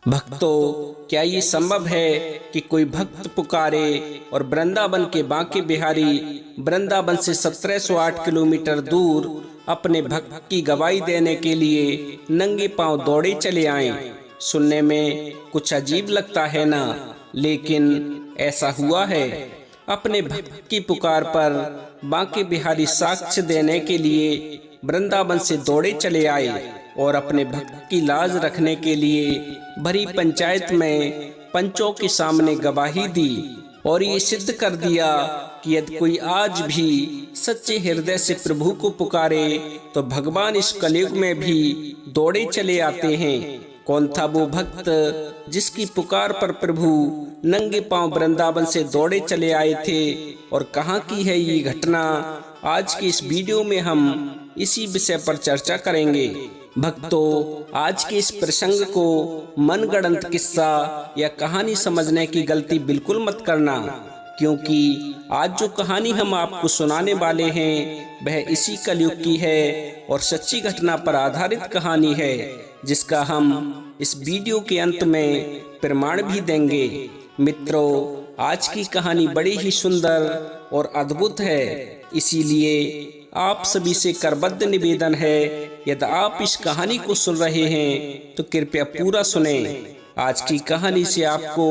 भक्तों, क्या ये संभव है कि कोई भक्त पुकारे और वृंदावन के बांके बिहारी वृंदावन से 1708 किलोमीटर दूर अपने भक्त की गवाही देने के लिए नंगे पांव दौड़े चले आएं? सुनने में कुछ अजीब लगता है ना, लेकिन ऐसा हुआ है। अपने भक्त की पुकार पर बांके बिहारी साक्ष्य देने के लिए वृंदावन से दौड़े चले आए और अपने भक्त की लाज रखने के लिए भरी पंचायत में पंचों के सामने गवाही दी और ये सिद्ध कर दिया कि यदि कोई आज भी सच्चे हृदय से प्रभु को पुकारे तो भगवान इस कलयुग में भी दौड़े चले आते हैं। कौन था वो भक्त जिसकी पुकार पर प्रभु नंगे पांव वृंदावन से दौड़े चले आए थे, और कहां की है ये घटना? आज की इस वीडियो में हम इसी विषय पर चर्चा करेंगे। भक्तों, आज के इस प्रसंग को मनगढ़ंत किस्सा या कहानी समझने की गलती बिल्कुल मत करना, क्योंकि आज जो कहानी हम आपको सुनाने वाले हैं वह इसी कलयुग की है और सच्ची घटना पर आधारित कहानी है, जिसका हम इस वीडियो के अंत में प्रमाण भी देंगे। मित्रों, आज की कहानी बड़ी ही सुंदर और अद्भुत है, इसीलिए आप सभी से करबद्ध निवेदन है, यदि आप इस कहानी को सुन रहे हैं तो कृपया पूरा सुने। आज की कहानी से आपको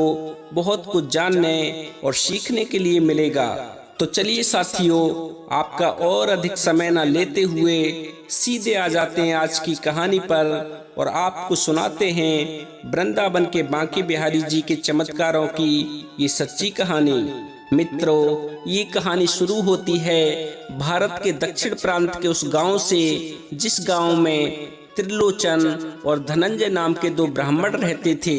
बहुत कुछ जानने और सीखने के लिए मिलेगा। तो चलिए साथियों, आपका और अधिक समय न लेते हुए सीधे आ जाते हैं आज की कहानी पर और आपको सुनाते हैं वृंदावन के बांके बिहारी जी के चमत्कारों की ये सच्ची कहानी। मित्रों, ये कहानी शुरू होती है भारत के दक्षिण प्रांत के उस गांव से, जिस गांव में त्रिलोचन और धनंजय नाम के दो ब्राह्मण रहते थे।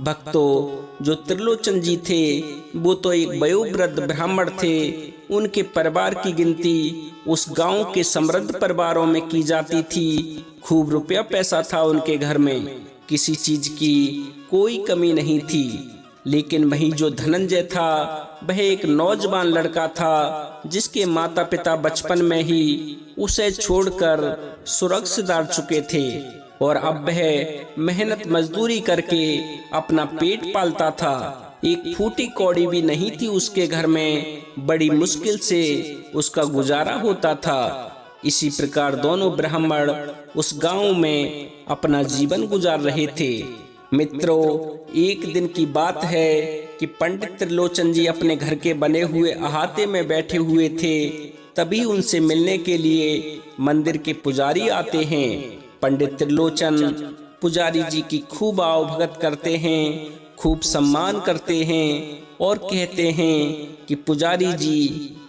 भक्तों, जो त्रिलोचन जी थे वो तो एक वयोवृद्ध ब्राह्मण थे। उनके परिवार की गिनती उस गांव के समृद्ध परिवारों में की जाती थी। खूब रुपया पैसा था उनके घर में, किसी चीज की कोई कमी नहीं थी। लेकिन वही जो धनंजय था वह एक नौजवान लड़का था, जिसके माता पिता बचपन में ही उसे छोड़कर स्वर्ग सिधार चुके थे और अब वह मेहनत मजदूरी करके अपना पेट पालता था। एक फूटी कौड़ी भी नहीं थी उसके घर में, बड़ी मुश्किल से उसका गुजारा होता था। इसी प्रकार दोनों ब्राह्मण उस गांव में अपना जीवन गुजार रहे थे। मित्रों, एक दिन की बात है कि पंडित त्रिलोचन जी अपने घर के बने हुए अहाते में बैठे हुए थे। तभी उनसे मिलने के लिए मंदिर के पुजारी आते हैं। पंडित त्रिलोचन पुजारी जी की खूब आवभगत करते हैं, खूब सम्मान करते हैं और कहते हैं कि पुजारी जी,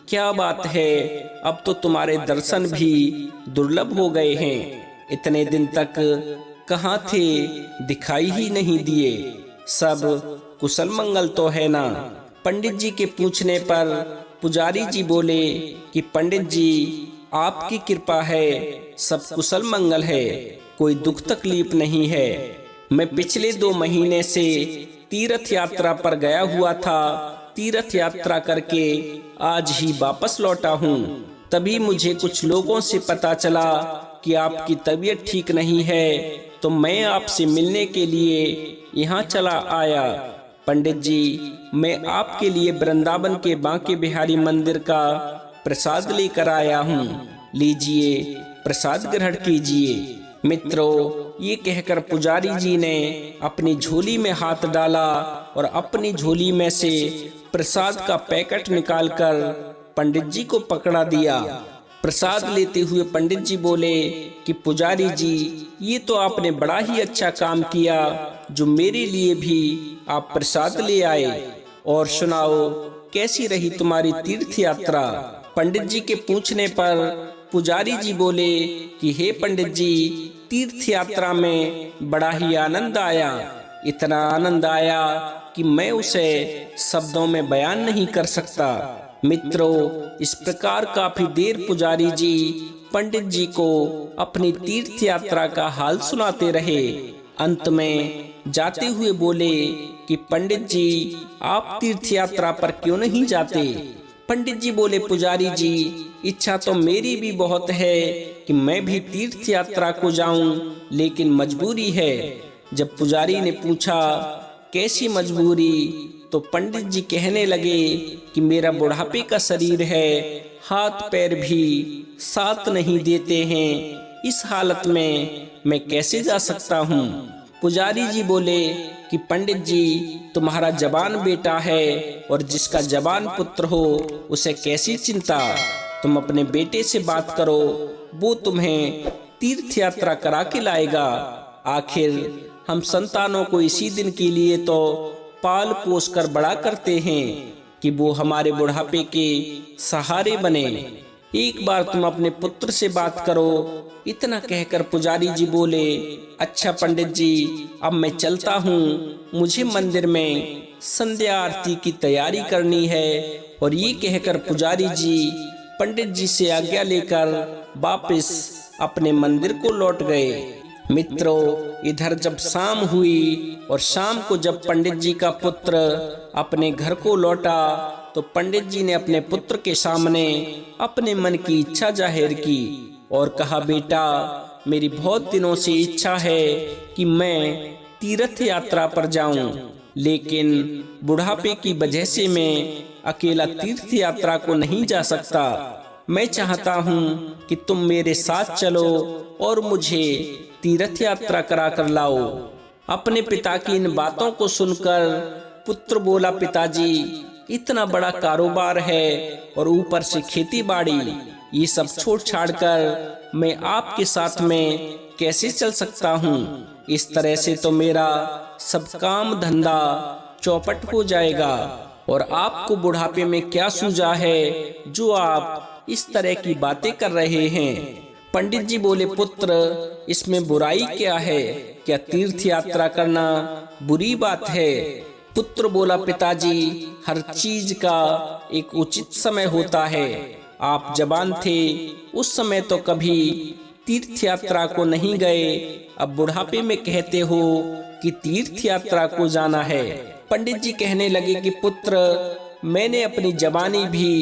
क्या बात है, अब तो तुम्हारे दर्शन भी दुर्लभ हो गए हैं। इतने दिन तक कहाँ थे, दिखाई ही नहीं दिए। सब कुशल मंगल तो है ना? पंडित जी के पूछने पर पुजारी जी बोले कि पंडित जी, आपकी कृपा है, सब कुशल मंगल है, कोई दुख तकलीफ नहीं है। मैं पिछले 2 महीने से तीर्थ यात्रा पर गया हुआ था। तीर्थ यात्रा करके आज ही वापस लौटा हूँ। तभी मुझे कुछ लोगों से पता चला कि आपकी तबीयत ठीक नहीं है, तो मैं आपसे मिलने के लिए यहाँ चला आया। पंडित जी, मैं आपके लिए वृंदावन के बांके बिहारी मंदिर का प्रसाद लेकर आया हूँ, लीजिए, प्रसाद ग्रहण कीजिए। मित्रों, ये कहकर पुजारी जी ने अपनी झोली में हाथ डाला और अपनी झोली में से प्रसाद का पैकेट निकालकर पंडित जी को पकड़ा दिया। प्रसाद लेते हुए पंडित जी बोले कि पुजारी जी, ये तो आपने बड़ा ही अच्छा काम किया जो मेरे लिए भी आप प्रसाद ले आए। और सुनाओ, कैसी रही तुम्हारी तीर्थ यात्रा? पंडित जी के पूछने पर पुजारी जी बोले कि हे पंडित जी, तीर्थ यात्रा में बड़ा ही आनंद आया। इतना आनंद आया कि मैं उसे शब्दों में बयान नहीं कर सकता। मित्रों, इस प्रकार काफी देर पुजारी जी पंडित जी को अपनी तीर्थ यात्रा का हाल सुनाते रहे। अंत में जाते हुए बोले कि पंडित जी, आप तीर्थ यात्रा पर क्यों नहीं जाते? पंडित जी बोले, पुजारी जी, इच्छा तो मेरी भी बहुत है कि मैं भी तीर्थ यात्रा को जाऊं, लेकिन मजबूरी है। जब पुजारी ने पूछा कैसी मजबूरी, तो पंडित जी कहने लगे कि मेरा बुढ़ापे का शरीर है, हाथ पैर भी साथ नहीं देते हैं, इस हालत में मैं कैसे जा सकता हूँ। पुजारी जी बोले कि पंडित जी, तुम्हारा जवान बेटा है और जिसका जवान पुत्र हो उसे कैसी चिंता, तुम अपने बेटे से बात करो, वो तुम्हें तीर्थ यात्रा करा के लाएगा। आखिर हम संतानों को इसी दिन के लिए तो पाल पोस कर बड़ा करते हैं कि वो हमारे बुढ़ापे के सहारे बने। एक बार तुम अपने पुत्र से बात करो। इतना कहकर पुजारी जी बोले, अच्छा पंडित जी, अब मैं चलता हूँ, मुझे मंदिर में संध्या आरती की तैयारी करनी है। और ये कहकर पुजारी जी पंडित जी से आज्ञा लेकर वापस अपने मंदिर को लौट गए। मित्रों, इधर जब शाम हुई और शाम को जब पंडित जी का पुत्र अपने घर को लौटा, तो पंडित जी ने अपने पुत्र के सामने अपने मन की इच्छा जाहिर की और कहा, बेटा, मेरी बहुत दिनों से इच्छा है कि मैं तीर्थ यात्रा पर जाऊं, लेकिन बुढ़ापे की वजह से मैं अकेला तीर्थ यात्रा को नहीं जा सकता। मैं चाहता हूं कि तुम मेरे साथ चलो और मुझे तीर्थ यात्रा करा कर लाओ। अपने पिता की इन बातों को सुनकर पुत्र बोला, पिताजी, इतना बड़ा कारोबार है और ऊपर से खेती बाड़ी, ये सब छोड़ छाड़ कर मैं आपके साथ में कैसे चल सकता हूँ। इस तरह से तो मेरा सब काम धंधा चौपट हो जाएगा और आपको बुढ़ापे में क्या सूझा है जो आप इस तरह की बातें कर रहे हैं। पंडित जी बोले, पुत्र, इसमें बुराई क्या है? क्या तीर्थ यात्रा करना बुरी बात है? पुत्र बोला, पिताजी, हर चीज का एक उचित समय होता है। आप जवान थे उस समय तो कभी तीर्थ यात्रा को नहीं गए, अब बुढ़ापे में कहते हो कि तीर्थ यात्रा को जाना है। पंडित जी कहने लगे कि पुत्र, मैंने अपनी जवानी भी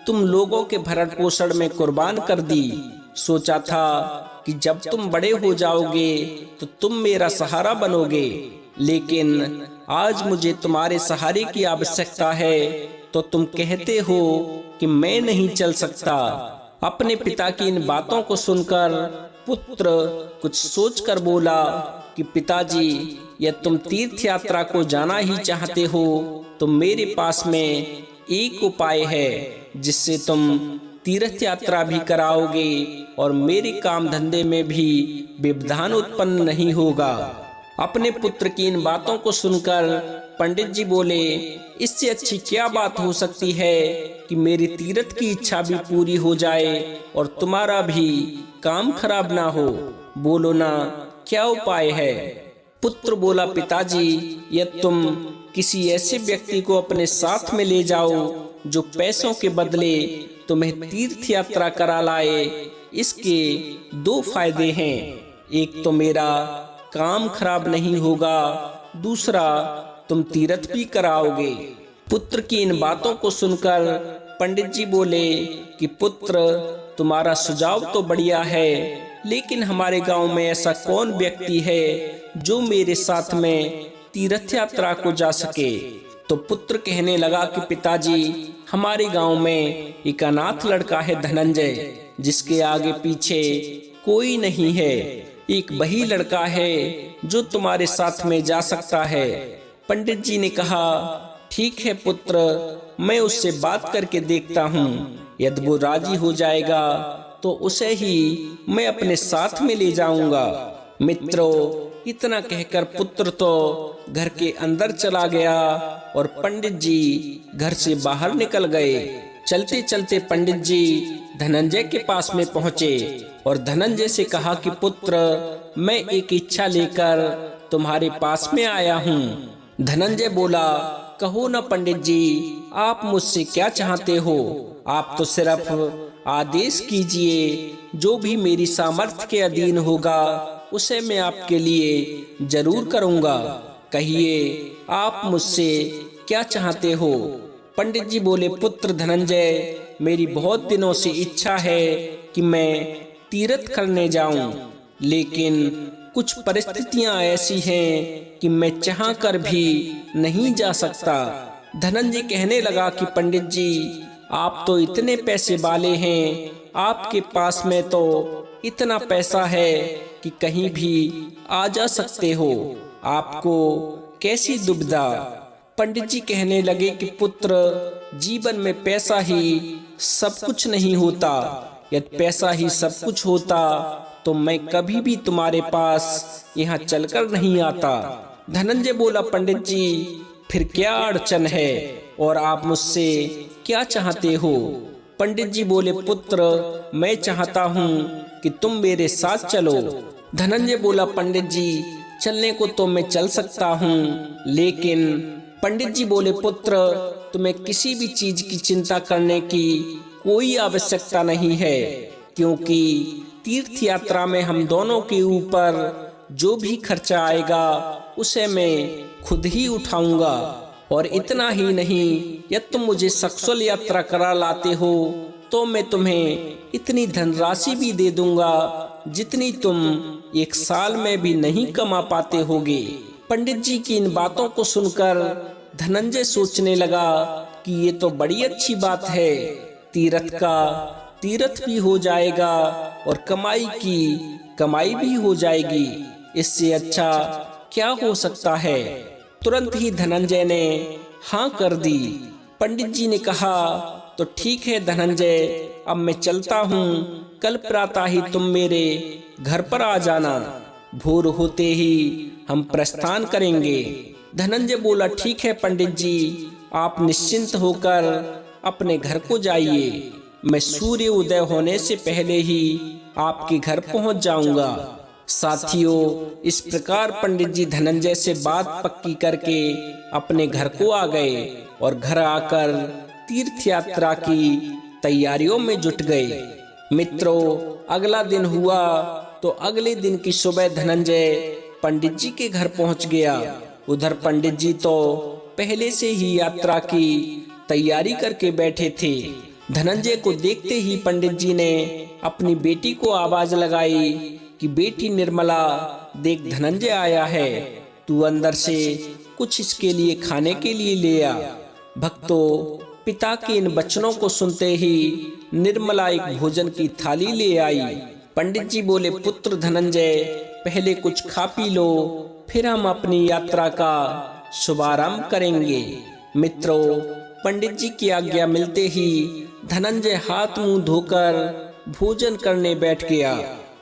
तुम लोगों के भरण पोषण में कुर्बान कर दी। सोचा था कि जब तुम बड़े हो जाओगे तो तुम मेरा सहारा बनोगे, लेकिन आज मुझे तुम्हारे सहारे की आवश्यकता है, तो तुम कहते हो कि मैं नहीं चल सकता। अपने पिता की इन बातों को सुनकर पुत्र कुछ सोचकर बोला कि पिताजी, यदि तुम तीर्थ यात्रा को जाना ही चाहते हो तो मेरे पास में एक उपाय है जिससे तुम तीर्थ यात्रा भी कराओगे और मेरे काम धंधे में भी व्यवधान उत्पन्न नहीं होगा। अपने पुत्र की इन बातों को सुनकर पंडित जी बोले, इससे अच्छी क्या बात हो सकती है कि मेरी तीर्थ की इच्छा भी पूरी हो जाए और तुम्हारा भी काम खराब ना हो। बोलो ना, क्या उपाय है? पुत्र बोला, पिताजी, यदि तुम किसी ऐसे व्यक्ति को अपने साथ में ले जाओ जो पैसों के बदले तुम्हें तीर्थ यात्रा करा लाए, इसके दो फायदे हैं। एक तो मेरा काम खराब नहीं होगा, दूसरा तुम तीर्थ भी कराओगे। पुत्र की इन बातों को सुनकर पंडित जी बोले कि पुत्र, तुम्हारा सुझाव तो बढ़िया है, लेकिन हमारे गांव में ऐसा कौन व्यक्ति है जो मेरे साथ में तीर्थ यात्रा को जा सके? तो पुत्र कहने लगा कि पिताजी, हमारे गांव में एक अनाथ लड़का है धनंजय, जिसके आगे पीछे कोई नहीं है। एक वही लड़का है जो तुम्हारे साथ में जा सकता है। पंडित जी ने कहा, ठीक है पुत्र, मैं उससे बात करके देखता हूँ। यदि वो राजी हो जाएगा तो उसे ही मैं अपने साथ में ले जाऊंगा। मित्रों, इतना कहकर पुत्र तो घर के अंदर चला गया और पंडित जी घर से बाहर निकल गए। चलते चलते पंडित जी धनंजय के पास में पहुँचे और धनंजय से कहा कि पुत्र, मैं एक इच्छा लेकर तुम्हारे पास में आया हूँ। धनंजय बोला, कहो न पंडित जी, आप मुझसे क्या चाहते हो? आप तो सिर्फ आदेश कीजिए, जो भी मेरी सामर्थ्य के अधीन होगा उसे मैं आपके लिए जरूर करूँगा। कहिए, आप मुझसे क्या चाहते हो? पंडित जी बोले, पुत्र धनंजय, मेरी बहुत दिनों से इच्छा है कि मैं तीर्थ करने जाऊं, लेकिन कुछ परिस्थितियां ऐसी हैं कि मैं चाहकर भी नहीं जा सकता। धनंजय कहने लगा कि पंडित जी, आप तो इतने पैसे वाले हैं, आपके पास में तो इतना पैसा है कि कहीं भी आ जा सकते हो, आपको कैसी दुविधा। पंडित जी कहने लगे कि पुत्र, जीवन में पैसा ही सब कुछ नहीं होता। यदि पैसा ही सब कुछ होता तो मैं कभी भी तुम्हारे पास यहाँ चलकर नहीं आता। धनंजय बोला, पंडित जी फिर क्या अड़चन है और आप मुझसे क्या चाहते हो? पंडित जी बोले, पुत्र मैं चाहता हूँ कि तुम मेरे साथ चलो। धनंजय बोला, पंडित जी चलने को तो मैं चल सकता हूँ, लेकिन पंडित जी बोले, पुत्र तुम्हें किसी भी चीज की चिंता करने की कोई आवश्यकता नहीं है, क्योंकि तीर्थ यात्रा में हम दोनों के ऊपर जो भी खर्चा आएगा उसे मैं खुद ही उठाऊंगा। और इतना ही नहीं, यदि तुम मुझे सकुशल यात्रा करा लाते हो तो मैं तुम्हें इतनी धनराशि भी दे दूंगा जितनी तुम एक साल में भी नहीं कमा पाते होगे। पंडित जी की इन बातों को सुनकर धनंजय सोचने लगा कि ये तो बड़ी अच्छी बात है, तीर्थ का तीर्थ भी हो जाएगा और कमाई की कमाई भी हो जाएगी, इससे अच्छा क्या हो सकता है। तुरंत ही धनंजय ने हाँ कर दी। पंडित जी ने कहा, तो ठीक है धनंजय, अब मैं चलता हूँ, कल प्रातः ही तुम मेरे घर पर आ जाना, भोर होते ही हम प्रस्थान करेंगे। धनंजय बोला, ठीक है पंडित जी, आप निश्चिंत होकर अपने घर को जाइए, मैं सूर्य उदय होने से पहले ही आपके घर पहुंच जाऊंगा। साथियों, इस प्रकार पंडित जी धनंजय से बात पक्की करके अपने घर को आ गए और घर आकर तीर्थ यात्रा की तैयारियों में जुट गए। मित्रों, अगला दिन हुआ तो अगले दिन की सुबह धनंजय पंडित जी के घर पहुंच गया। उधर पंडित जी तो पहले से ही यात्रा की तैयारी करके बैठे थे। धनंजय को देखते ही पंडित जी ने अपनी बेटी को आवाज लगाई कि बेटी निर्मला, देख धनंजय आया है, तू अंदर से कुछ इसके लिए खाने के लिए ले आ। भक्तों, पिता के इन वचनों को सुनते ही निर्मला एक भोजन की थाली ले आई। पंडित जी बोले, पुत्र धनंजय, पहले कुछ खा पी लो, फिर हम अपनी यात्रा का शुभारंभ करेंगे। मित्रों, पंडित जी की आज्ञा मिलते ही धनंजय हाथ मुंह धोकर भोजन करने बैठ गया।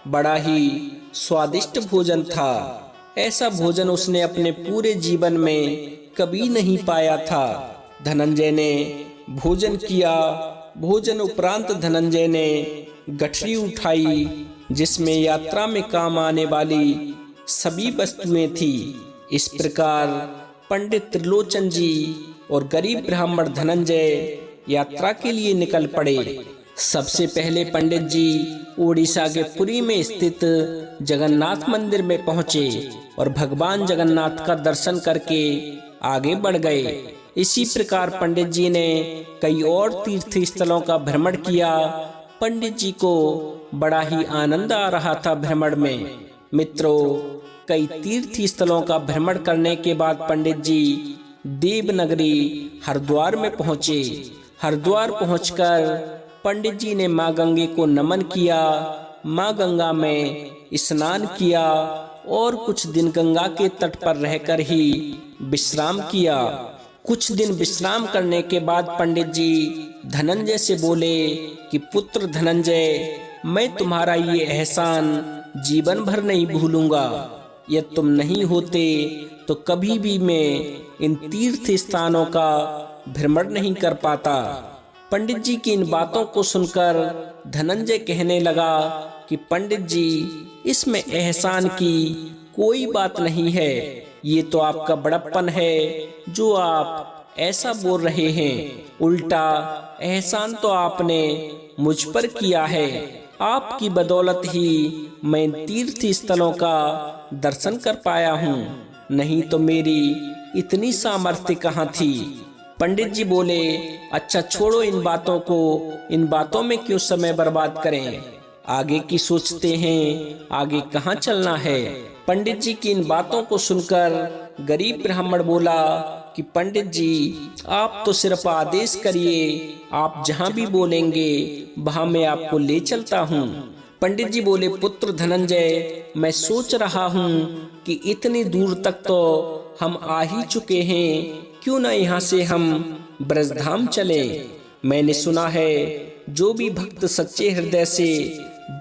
बड़ा ही स्वादिष्ट भोजन था। ऐसा भोजन उसने अपने पूरे जीवन में कभी नहीं पाया था। धनंजय ने भोजन किया। भोजन उपरांत धनंजय ने गठरी उठाई जिसमें यात्रा में काम आने वाली सभी वस्तुएं थी। इस प्रकार पंडित त्रिलोचन जी और गरीब ब्राह्मण धनंजय यात्रा के लिए निकल पड़े। सबसे पहले पंडित जी उड़ीसा के पुरी में स्थित जगन्नाथ मंदिर में पहुंचे और भगवान जगन्नाथ का दर्शन करके आगे बढ़ गए। इसी प्रकार पंडित जी ने कई और तीर्थ स्थलों का भ्रमण किया। पंडित जी को बड़ा ही आनंद आ रहा था भ्रमण में। मित्रों, कई तीर्थ स्थलों का भ्रमण करने के बाद पंडित जी देवनगरी हरिद्वार में पहुंचे। हरिद्वार पहुंचकर पंडित जी ने माँ गंगे को नमन किया, माँ गंगा में स्नान किया और कुछ दिन गंगा के तट पर रहकर ही विश्राम किया। कुछ दिन विश्राम करने के बाद पंडित जी धनंजय से बोले कि पुत्र धनंजय, मैं तुम्हारा ये एहसान जीवन भर नहीं भूलूंगा। यदि तुम नहीं होते तो कभी भी मैं इन तीर्थ स्थानों का भ्रमण नहीं कर पाता। पंडित जी की इन बातों को सुनकर धनंजय कहने लगा कि पंडित जी, इसमें एहसान की कोई बात नहीं है, ये तो आपका बड़प्पन है जो आप ऐसा बोल रहे हैं। उल्टा एहसान तो आपने मुझ पर किया है। आपकी बदौलत ही मैं तीर्थ स्थलों का दर्शन कर पाया हूँ, नहीं तो मेरी इतनी सामर्थ्य कहाँ थी। पंडित जी बोले, अच्छा छोड़ो इन बातों को, इन बातों में क्यों समय बर्बाद करें, आगे की सोचते हैं, आगे कहाँ चलना है। पंडित जी की इन बातों को सुनकर गरीब ब्राह्मण बोला कि पंडित जी, आप तो सिर्फ आदेश करिए, आप जहाँ भी बोलेंगे वहाँ मैं आपको ले चलता हूँ। पंडित जी बोले, पुत्र धनंजय, मैं सोच रहा हूँ कि इतनी दूर तक तो हम आ ही चुके हैं, क्यों ना यहाँ से हम ब्रजधाम चलें। मैंने सुना है जो भी भक्त सच्चे हृदय से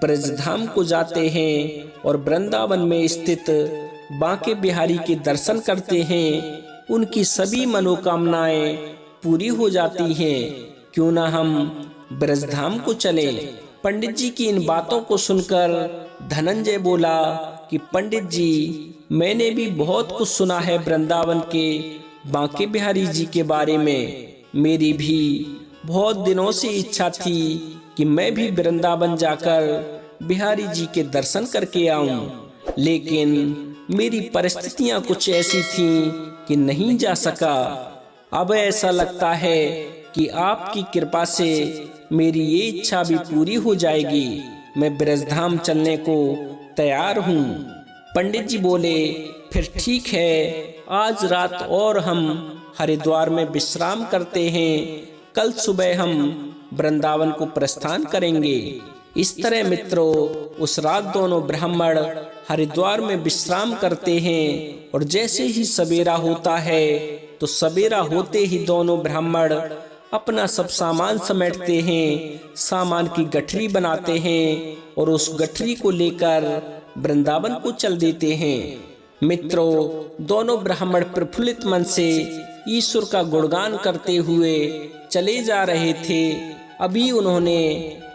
ब्रजधाम को जाते हैं और वृंदावन में स्थित बांके बिहारी के दर्शन करते हैं, उनकी सभी मनोकामनाएं पूरी हो जाती हैं। क्यों ना हम ब्रजधाम को चलें। पंडित जी की इन बातों को सुनकर धनंजय बोला कि पंडित जी, मैंने भी बहुत कुछ सुना है वृंदावन के बांके बिहारी जी के बारे में। मेरी भी बहुत दिनों से इच्छा थी कि मैं भी वृंदावन जाकर बिहारी जी के दर्शन करके आऊं, लेकिन मेरी परिस्थितियां कुछ ऐसी थीं कि नहीं जा सका। अब ऐसा लगता है कि आपकी कृपा से मेरी ये इच्छा भी पूरी हो जाएगी। मैं ब्रजधाम चलने को तैयार हूँ। पंडित जी बोले, फिर ठीक है, आज रात और हम हरिद्वार में विश्राम करते हैं, कल सुबह हम वृंदावन को प्रस्थान करेंगे। इस तरह मित्रों, उस रात दोनों ब्राह्मण हरिद्वार में विश्राम करते हैं और जैसे ही सवेरा होता है तो सवेरा होते ही दोनों ब्राह्मण अपना सब सामान समेटते हैं, सामान की गठरी बनाते हैं और उस गठरी को लेकर वृंदावन को चल देते हैं। मित्रों, दोनों ब्राह्मण प्रफुल्लित मन से ईश्वर का गुणगान करते हुए चले जा रहे थे। अभी उन्होंने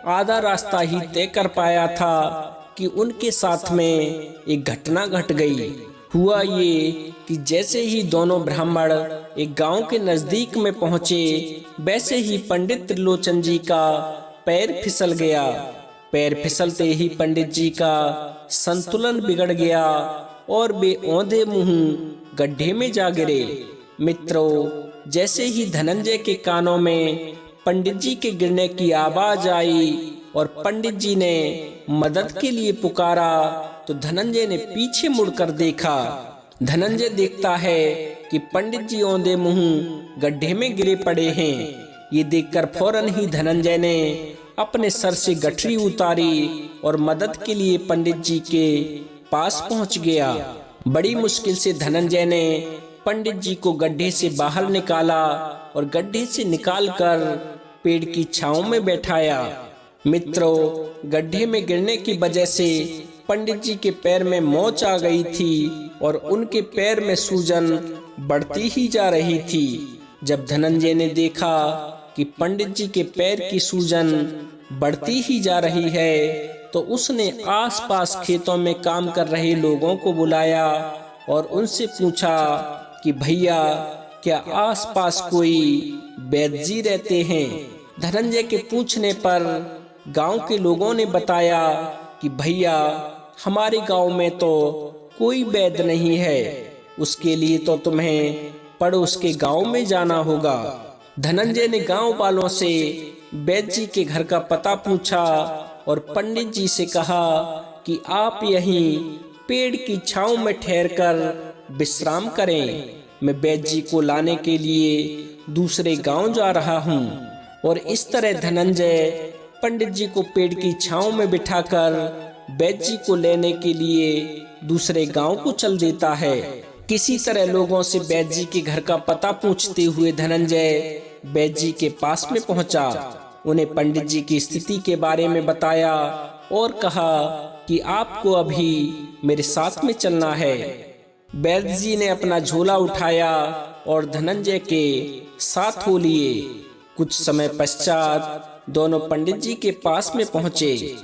आधा रास्ता ही तय कर पाया था कि उनके साथ में एक घटना घट गई। हुआ ये कि जैसे ही दोनों ब्राह्मण एक गांव के नजदीक में पहुंचे, वैसे ही पंडित त्रिलोचन जी का पैर फिसल गया। पैर फिसलते ही पंडित जी का संतुलन बिगड़ गया और वे औंधे मुंह गड्ढे में जा गिरे। मित्रों, जैसे ही धनंजय के कानों में पंडित जी के गिरने की आवाज आई और पंडित जी ने मदद के लिए पुकारा, तो धनंजय ने पीछे मुड़कर देखा। धनंजय देखता है कि पंडित जी औंधे मुंह गड्ढे में गिरे पड़े हैं। ये देखकर फौरन ही धनंजय ने अपने सर से गठरी उतारी और मदद के लिए पंडित जी के पास पहुंच गया। बड़ी मुश्किल से धनंजय ने पंडित जी को गड्ढे से बाहर निकाला और गड्ढे से निकालकर पेड़ की छांव में बैठाया। मित्रों, गड्ढे में गिरने की वजह से पंडित जी के पैर में मोच आ गई थी और उनके पैर में सूजन बढ़ती ही जा रही थी। जब धनंजय ने देखा कि पंडित जी के पैर की सूजन बढ़ती ही जा रही है, तो उसने आसपास खेतों में काम कर रहे लोगों को बुलाया और उनसे पूछा कि भैया, क्या आसपास कोई वैद्य जी रहते हैं? धनंजय के पूछने पर गांव के लोगों ने बताया कि भैया, हमारे गांव में तो कोई वैद्य नहीं है, उसके लिए तो तुम्हें पड़ोस के गांव में जाना होगा। धनंजय ने गांव वालों से वैद्य जी के घर का पता पूछा और पंडित जी से कहा कि आप यहीं पेड़ की छांव में ठहरकर विश्राम करें, मैं वैद्य जी को लाने के लिए दूसरे गांव जा रहा हूं। और इस तरह धनंजय पंडित जी को पेड़ की छांव में बिठाकर वैद्य जी को लेने के लिए दूसरे गांव को चल देता है। किसी तरह लोगों से वैद्य जी के घर का पता पूछते हुए धनंजय वैद्य जी के पास में पहुंचा। उन्हें पंडित जी की स्थिति के बारे में बताया और कहा कि आपको अभी मेरे साथ में चलना है। वैद्य जी ने अपना झोला उठाया और धनंजय के साथ हो लिए। कुछ समय पश्चात दोनों पंडित जी के पास में पहुंचे।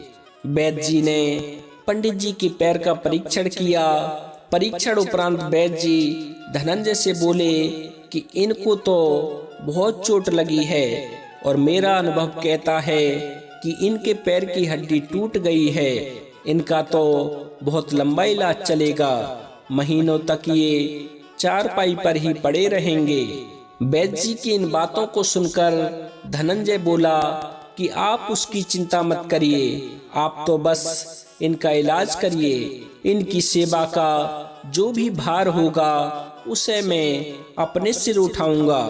वैद्य जी ने पंडित जी के पैर का परीक्षण किया। परीक्षण उपरांत वैद्य जी धनंजय से बोले कि इनको तो बहुत चोट लगी है और मेरा अनुभव कहता है कि इनके पैर की हड्डी टूट गई है। इनका तो बहुत लंबा इलाज चलेगा, महीनों तक ये चारपाई पर ही पड़े रहेंगे। वैद्य जी की इन बातों को सुनकर धनंजय बोला कि आप उसकी चिंता मत करिए, आप तो बस इनका इलाज करिए। इनकी सेवा का जो भी भार होगा उसे मैं अपने सिर उठाऊंगा।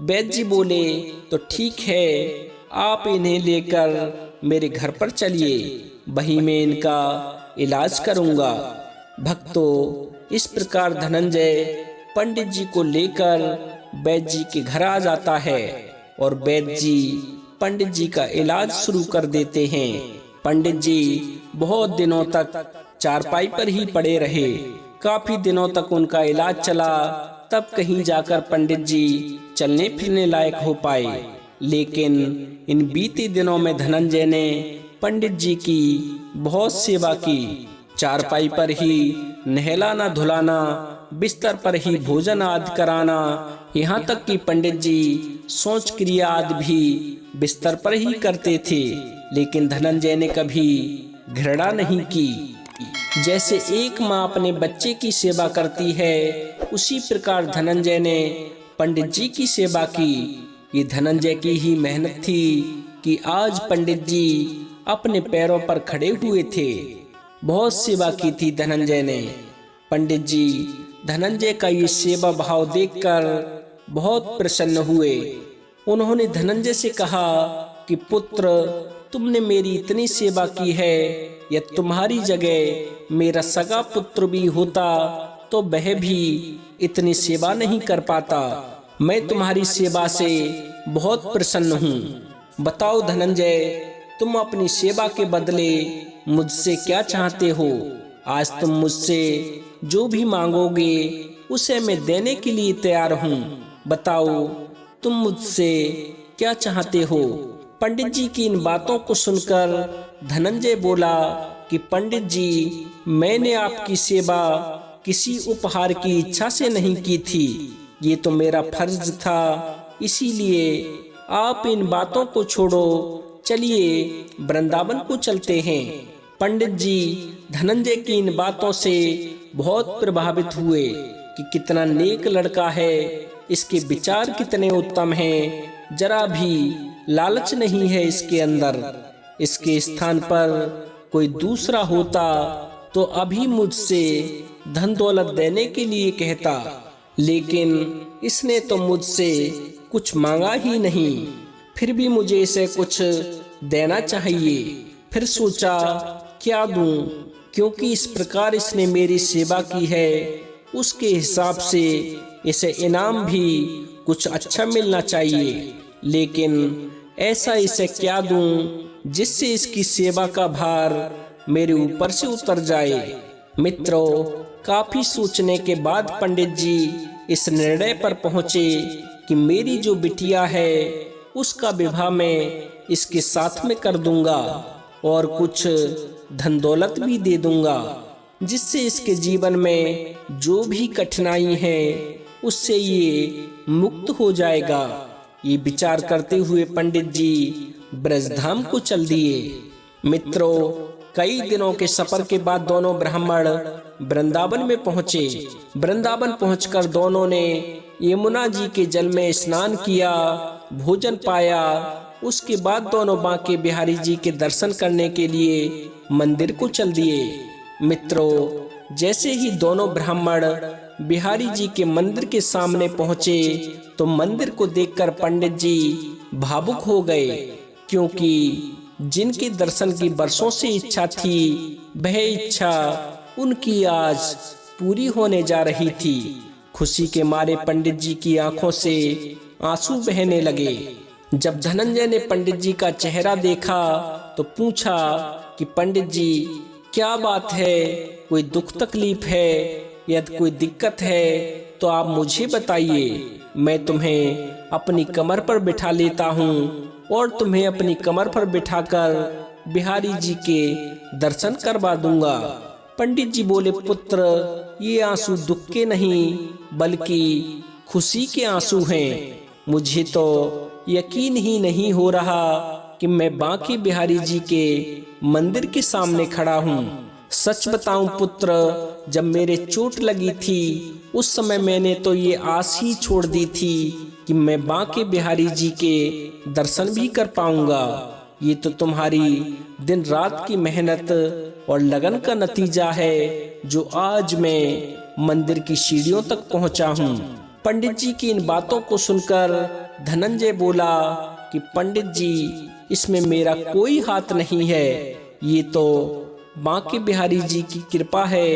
वैद्य जी बोले, तो ठीक है, आप इन्हें लेकर मेरे घर पर चलिए, वहीं मैं इनका इलाज करूंगा। भक्तों, इस प्रकार धनंजय पंडित जी को लेकर वैद्य जी के घर आ जाता है और वैद्य जी पंडित जी का इलाज शुरू कर देते हैं। पंडित जी बहुत दिनों तक चारपाई पर ही पड़े रहे। काफी दिनों तक उनका इलाज चला, तब कहीं जाकर पंडित जी चलने फिरने लायक हो पाए। लेकिन इन बीते दिनों में धनंजय ने पंडित जी की बहुत सेवा की। चारपाई पर ही नहलाना धुलाना, बिस्तर पर ही भोजन आदि कराना, यहाँ तक कि पंडित जी शौच क्रिया आदि भी बिस्तर पर ही करते थे। लेकिन धनंजय ने कभी घृणा नहीं की। जैसे एक माँ अपने बच्चे की सेवा करती है, उसी प्रकार धनंजय ने पंडित जी की सेवा की। ये धनंजय की ही मेहनत थी कि आज पंडित जी अपने पैरों पर खड़े हुए थे। बहुत सेवा की थी धनंजय ने। पंडित जी धनंजय का ये सेवा भाव देखकर बहुत प्रसन्न हुए। उन्होंने धनंजय से कहा कि पुत्र, तुमने मेरी इतनी सेवा की है, या तुम्हारी जगह मेरा सगा पुत्र भी होता तो वह भी इतनी सेवा नहीं कर पाता। मैं तुम्हारी सेवा से बहुत प्रसन्न हूँ। बताओ धनंजय, तुम अपनी सेवा के बदले मुझसे क्या चाहते हो? आज तुम मुझसे जो भी मांगोगे उसे मैं देने के लिए तैयार हूँ। बताओ तुम मुझसे क्या चाहते हो? पंडित जी की इन बातों को सुनकर धनंजय बोला कि पंडित जी, मैंने आपकी सेवा किसी उपहार की इच्छा से नहीं की थी, ये तो मेरा फर्ज था। इसीलिए आप इन बातों को छोड़ो, चलिए वृंदावन को चलते हैं। पंडित जी धनंजय की इन बातों से बहुत प्रभावित हुए कि कितना नेक लड़का है, इसके विचार कितने उत्तम हैं, जरा भी लालच नहीं है इसके अंदर। इसके स्थान पर कोई दूसरा होता तो अभी मुझसे धन दौलत देने के लिए कहता, लेकिन इसने तो मुझसे कुछ मांगा ही नहीं, फिर भी मुझे इसे कुछ देना चाहिए। फिर सोचा क्या दूं, क्योंकि इस प्रकार इसने मेरी सेवा की है, उसके हिसाब से इसे इनाम भी कुछ अच्छा मिलना चाहिए। लेकिन ऐसा इसे क्या दूं जिससे इसकी सेवा का भार मेरे ऊपर से उतर जाए। मित्रों, काफी सोचने के बाद पंडित जी इस निर्णय पर पहुंचे कि मेरी जो बिटिया है उसका विवाह मैं इसके साथ में कर दूंगा और कुछ धन दौलत भी दे दूंगा, जिससे इसके जीवन में जो भी कठिनाई है उससे ये मुक्त हो जाएगा। ये विचार करते हुए पंडित जी ब्रजधाम को चल दिए। मित्रों, कई दिनों के सफर के बाद दोनों ब्राह्मण वृंदावन में पहुंचे। वृंदावन पहुंचकर दोनों ने यमुना जी के जल में स्नान किया, भोजन पाया। उसके बाद दोनों बांके बिहारी जी के दर्शन करने के लिए मंदिर को चल दिए। मित्रों, जैसे ही दोनों ब्राह्मण बिहारी जी के मंदिर के सामने पहुंचे तो मंदिर को देखकर पंडित जी भावुक हो गए, क्योंकि जिनके दर्शन की बरसों से इच्छा थी वह इच्छा उनकी आज पूरी होने जा रही थी। खुशी के मारे पंडित जी की आंखों से आंसू बहने लगे। जब धनंजय ने पंडित जी का चेहरा देखा तो पूछा कि पंडित जी, क्या बात है? कोई दुख तकलीफ है? यदि कोई दिक्कत है तो आप मुझे बताइए, मैं तुम्हें अपनी कमर पर बिठा लेता हूँ और तुम्हें अपनी कमर पर बिठाकर बिहारी जी के दर्शन करवा दूंगा। पंडित जी बोले, पुत्र, ये आंसू दुख के नहीं बल्कि खुशी के आंसू हैं। मुझे तो यकीन ही नहीं हो रहा कि मैं बांके बिहारी जी के मंदिर के सामने खड़ा हूँ। सच बताऊं पुत्र, जब मेरे चोट लगी थी उस समय मैंने तो ये आस ही छोड़ दी थी कि मैं बांके बिहारी जी के दर्शन भी कर पाऊंगा। ये तो तुम्हारी दिन रात की मेहनत और लगन का नतीजा है जो आज मैं मंदिर की सीढ़ियों तक पहुंचा हूं। पंडित जी की इन बातों को सुनकर धनंजय बोला कि पंडित जी, इसमें मेरा कोई हाथ नहीं है, ये तो बांके बिहारी जी की कृपा है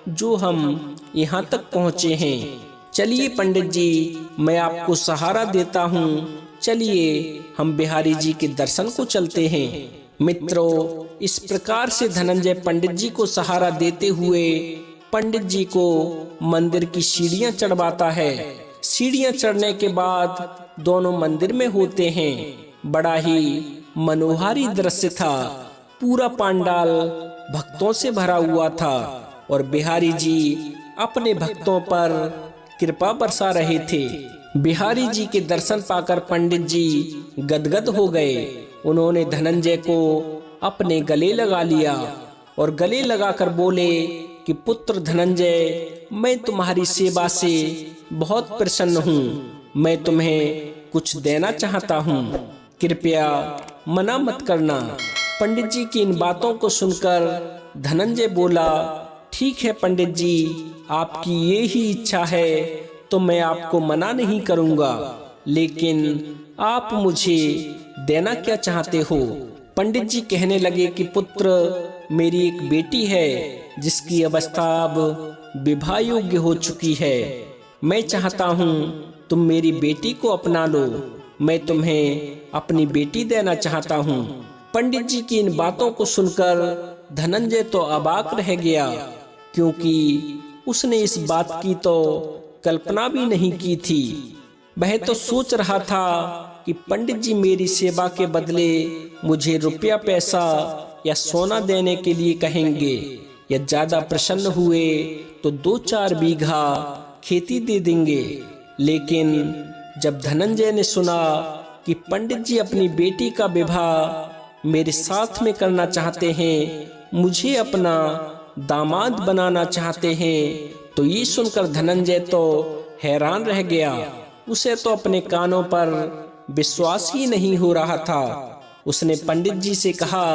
जो हम यहाँ तक पहुँचे हैं। चलिए पंडित जी, मैं आपको सहारा देता हूँ, चलिए हम बिहारी जी के दर्शन को चलते हैं। मित्रों, इस प्रकार से धनंजय पंडित जी को सहारा देते हुए पंडित जी को मंदिर की सीढ़ियां चढ़वाता है। सीढ़ियां चढ़ने के बाद दोनों मंदिर में होते हैं। बड़ा ही मनोहारी दृश्य था। पूरा पंडाल भक्तों से भरा हुआ था और बिहारी जी अपने भक्तों पर कृपा बरसा रहे थे। बिहारी जी के दर्शन पाकर पंडित जी गदगद हो गए। उन्होंने धनंजय को अपने गले लगा लिया और गले लगाकर बोले कि पुत्र धनंजय, मैं तुम्हारी सेवा से बहुत प्रसन्न हूँ। मैं तुम्हें कुछ देना चाहता हूँ, कृपया मना मत करना। पंडित जी की इन बातों को सुनकर धनंजय बोला, ठीक है पंडित जी, आपकी ये ही इच्छा है तो मैं आपको मना नहीं करूँगा, लेकिन आप मुझे देना क्या चाहते हो? पंडित जी कहने लगे कि पुत्र, मेरी एक बेटी है जिसकी अवस्था अब विवाह योग्य हो चुकी है। मैं चाहता हूँ तुम मेरी बेटी को अपना लो। मैं तुम्हें अपनी बेटी देना चाहता हूँ। पंडित जी की इन बातों को सुनकर धनंजय तो अबाक रह गया, क्योंकि उसने इस बात की तो कल्पना भी नहीं की थी। वह तो सोच रहा था कि पंडित जी मेरी सेवा के बदले मुझे रुपया पैसा या सोना देने के लिए कहेंगे, या ज्यादा प्रसन्न हुए तो 2-4 बीघा खेती दे देंगे। लेकिन जब धनंजय ने सुना कि पंडित जी अपनी बेटी का विवाह मेरे साथ में करना चाहते हैं, मुझे अपना दामाद बनाना चाहते हैं, तो ये सुनकर धनंजय तो हैरान रह गया। उसे तो अपने कानों पर विश्वास ही नहीं हो रहा था। उसने पंडित जी से कहा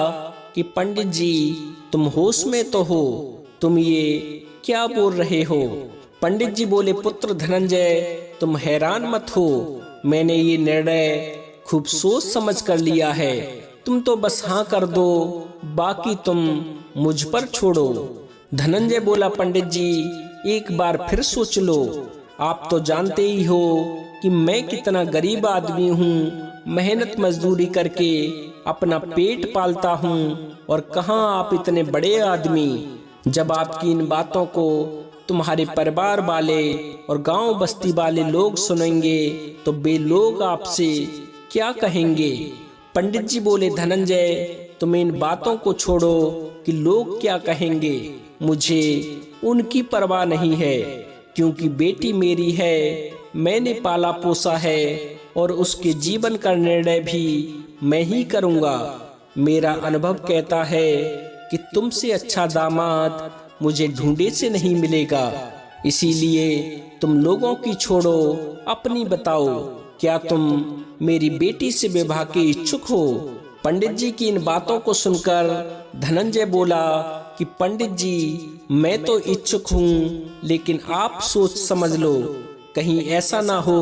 कि पंडित जी, तुम होश में तो हो, तुम ये क्या बोल रहे हो? पंडित जी बोले, पुत्र धनंजय, तुम हैरान मत हो, मैंने ये निर्णय खूब सोच समझ कर लिया है। तुम तो बस हाँ कर दो, बाकी तुम मुझ पर छोड़ो। धनंजय बोला, पंडित जी, एक बार फिर सोच लो। आप तो जानते ही हो कि मैं कितना गरीब आदमी हूँ, मेहनत मजदूरी करके अपना पेट पालता हूँ, और कहाँ आप इतने बड़े आदमी। जब आपकी इन बातों को तुम्हारे परिवार वाले और गांव बस्ती वाले लोग सुनेंगे तो वे लोग आपसे क्या कहेंगे? पंडित जी बोले, धनंजय, तुम इन बातों को छोड़ो कि लोग क्या कहेंगे। मुझे उनकी परवाह नहीं है, क्योंकि बेटी मेरी है, मैंने पाला पोसा है, और उसके जीवन का निर्णय भी मैं ही करूँगा। मेरा अनुभव कहता है कि तुमसे अच्छा दामाद मुझे ढूंढे से नहीं मिलेगा। इसीलिए तुम लोगों की छोड़ो, अपनी बताओ, क्या तुम मेरी बेटी से विवाह के इच्छुक हो? पंडित जी की इन बातों को सुनकर धनंजय बोला कि पंडित जी, मैं तो इच्छुक हूँ, लेकिन आप सोच समझ लो, कहीं ऐसा ना हो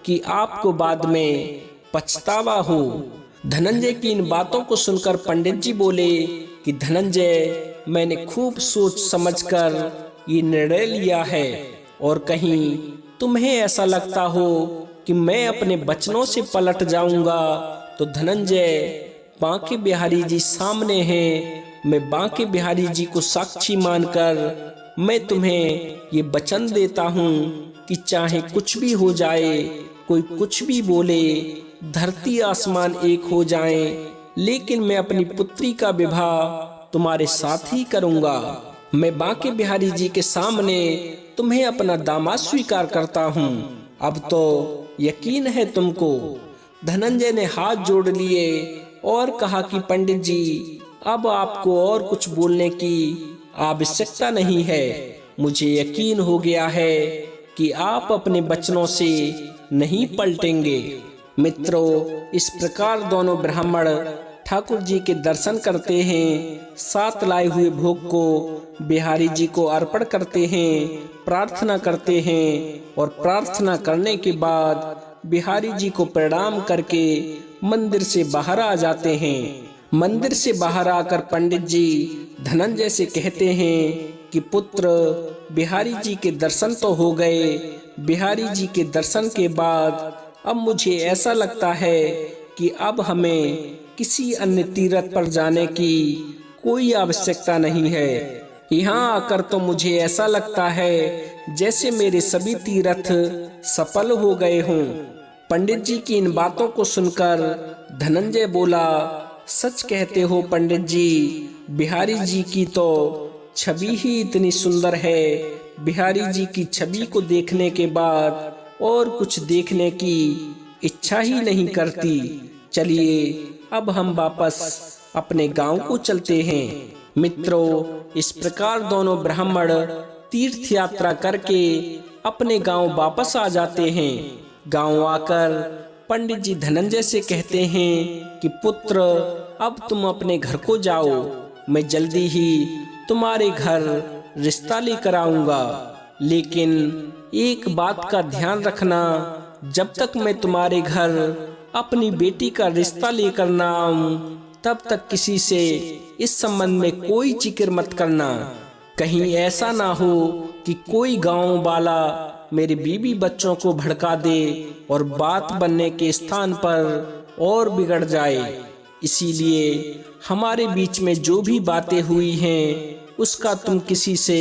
कि आपको बाद में पछतावा हो। धनंजय की इन बातों को सुनकर पंडित जी बोले कि धनंजय, मैंने खूब सोच समझकर ये निर्णय लिया है, और कहीं तुम्हें ऐसा लगता हो कि मैं अपने वचनों से पलट जाऊंगा तो धनंजय, बांके बिहारी जी सामने हैं। मैं बांके बिहारी जी को साक्षी मानकर मैं तुम्हें ये वचन देता हूँ कि चाहे कुछ भी हो जाए, कोई कुछ भी बोले, धरती आसमान एक हो जाए, लेकिन मैं अपनी पुत्री का विवाह तुम्हारे साथ ही करूँगा। मैं बांके बिहारी जी के सामने तुम्हें अपना दामाद स्वीकार करता हूँ। अब तो यकीन है तुमको? धनंजय ने हाथ जोड़ लिए और कहा कि पंडित जी, अब आपको और कुछ बोलने की आवश्यकता नहीं है। मुझे यकीन हो गया है कि आप अपने वचनों से नहीं पलटेंगे। मित्रों, इस प्रकार दोनों ब्राह्मण ठाकुर जी के दर्शन करते हैं, साथ लाए हुए भोग को बिहारी जी को अर्पण करते हैं, प्रार्थना करते हैं और प्रार्थना करने के बाद बिहारी जी को प्रणाम करके मंदिर से बाहर आ जाते हैं। मंदिर से बाहर आकर पंडित जी धनंजय से कहते हैं कि पुत्र, बिहारी जी के दर्शन तो हो गए। बिहारी जी के दर्शन के बाद अब मुझे ऐसा लगता है कि अब हमें किसी अन्य तीर्थ पर जाने की कोई आवश्यकता नहीं है। यहाँ आकर तो मुझे ऐसा लगता है जैसे मेरे सभी तीर्थ सफल हो गए हों। पंडित जी की इन बातों को सुनकर धनंजय बोला, सच कहते हो पंडित जी, बिहारी जी की तो छवि ही इतनी सुंदर है। बिहारी जी की छवि को देखने के बाद और कुछ देखने की इच्छा ही नहीं करती। चलिए अब हम वापस अपने गांव को चलते हैं। मित्रों, इस प्रकार दोनों ब्राह्मण तीर्थ यात्रा करके अपने गांव वापस आ जाते हैं। गांव आकर पंडित जी धनंजय से कहते हैं कि पुत्र, अब तुम अपने घर को जाओ, मैं जल्दी ही तुम्हारे घर रिश्ता लेकर आऊंगा। लेकिन एक बात का ध्यान रखना, जब तक मैं तुम्हारे घर अपनी बेटी का रिश्ता लेकर ना आऊं, तब तक किसी से इस संबंध में कोई जिक्र मत करना। कहीं ऐसा ना हो कि कोई गांव वाला मेरे बीवी बच्चों को भड़का दे और बात बनने के स्थान पर और बिगड़ जाए। इसीलिए हमारे बीच में जो भी बातें हुई हैं उसका तुम किसी से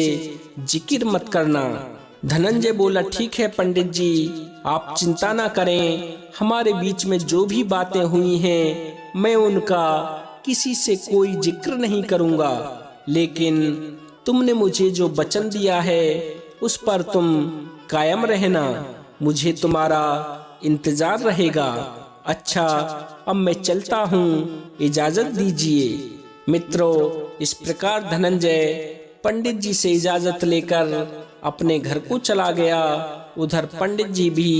जिक्र मत करना। धनंजय बोला, ठीक है पंडित जी, आप चिंता ना करें, हमारे बीच में जो भी बातें हुई हैं मैं उनका किसी से कोई जिक्र नहीं करूंगा। लेकिन तुमने मुझे जो वचन दिया है उस पर तुम कायम रहना, मुझे तुम्हारा इंतजार रहेगा। अच्छा, अब मैं चलता हूँ, इजाजत दीजिए। मित्रों, इस प्रकार धनंजय पंडित जी से इजाजत लेकर अपने घर को चला गया। उधर पंडित जी भी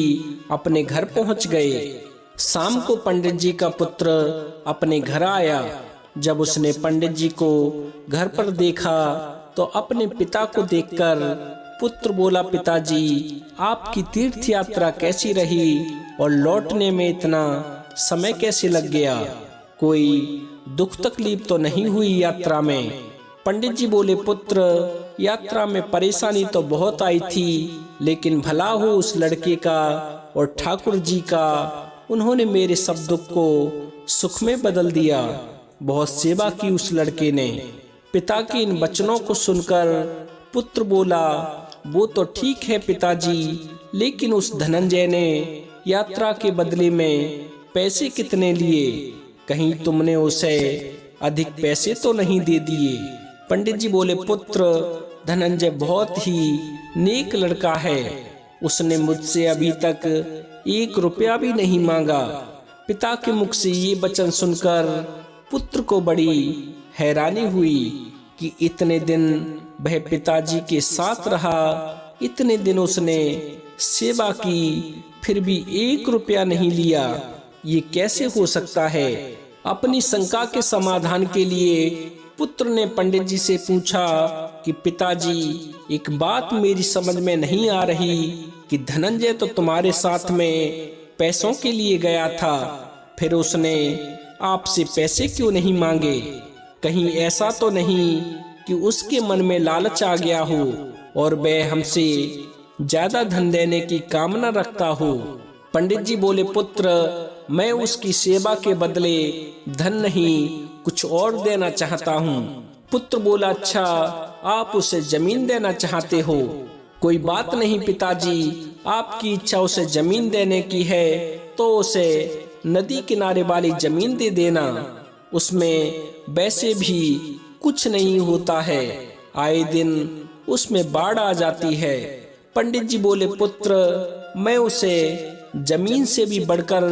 अपने घर पहुंच गए। शाम को पंडित जी का पुत्र अपने घर आया। जब उसने पंडित जी को घर पर देखा तो अपने पिता को देखकर पुत्र बोला, पिताजी, आपकी तीर्थ यात्रा कैसी रही और लौटने में इतना समय कैसे लग गया? कोई दुख तकलीफ तो नहीं हुई यात्रा में? पंडित जी बोले, पुत्र, यात्रा में परेशानी तो बहुत आई थी, लेकिन भला हो उस लड़के का और ठाकुर जी का, उन्होंने मेरे सब दुख को सुख में बदल दिया। बहुत सेवा की उस लड़के ने। पिता के इन वचनों को सुनकर पुत्र बोला, वो तो ठीक है पिताजी, लेकिन उस धनंजय ने यात्रा के बदले में पैसे कितने लिए? कहीं तुमने उसे अधिक पैसे तो नहीं दे दिए? पंडित जी बोले, पुत्र, धनंजय बहुत ही नेक लड़का है, उसने मुझसे अभी तक 1 रुपया भी नहीं मांगा। पिता के मुख से ये वचन सुनकर पुत्र को बड़ी हैरानी हुई कि इतने दिन वह पिताजी के साथ रहा, इतने दिन उसने सेवा की, फिर भी 1 रुपया नहीं लिया। ये कैसे हो सकता है? अपनी शंका के समाधान के लिए पुत्र ने पंडित जी से पूछा कि पिताजी, एक बात मेरी समझ में नहीं आ रही कि धनंजय तो तुम्हारे साथ में पैसों के लिए गया था, फिर उसने आपसे पैसे क्यों नहीं मांगे? कहीं ऐसा तो नहीं कि उसके मन में लालच आ गया हो और वह हमसे ज्यादा धन देने की कामना रखता हो? पंडित जी बोले, पुत्र, मैं उसकी सेवा के बदले धन नहीं कुछ और देना चाहता हूँ। पुत्र बोला, अच्छा, आप उसे जमीन देना चाहते हो? कोई बात नहीं पिताजी, आपकी इच्छा उसे जमीन देने की है तो उसे नदी किनारे वाली जमीन दे देना, उसमें वैसे भी कुछ नहीं होता है, आए दिन उसमें बाढ़ आ जाती है। पंडित जी बोले, पुत्र, मैं उसे जमीन से भी बढ़कर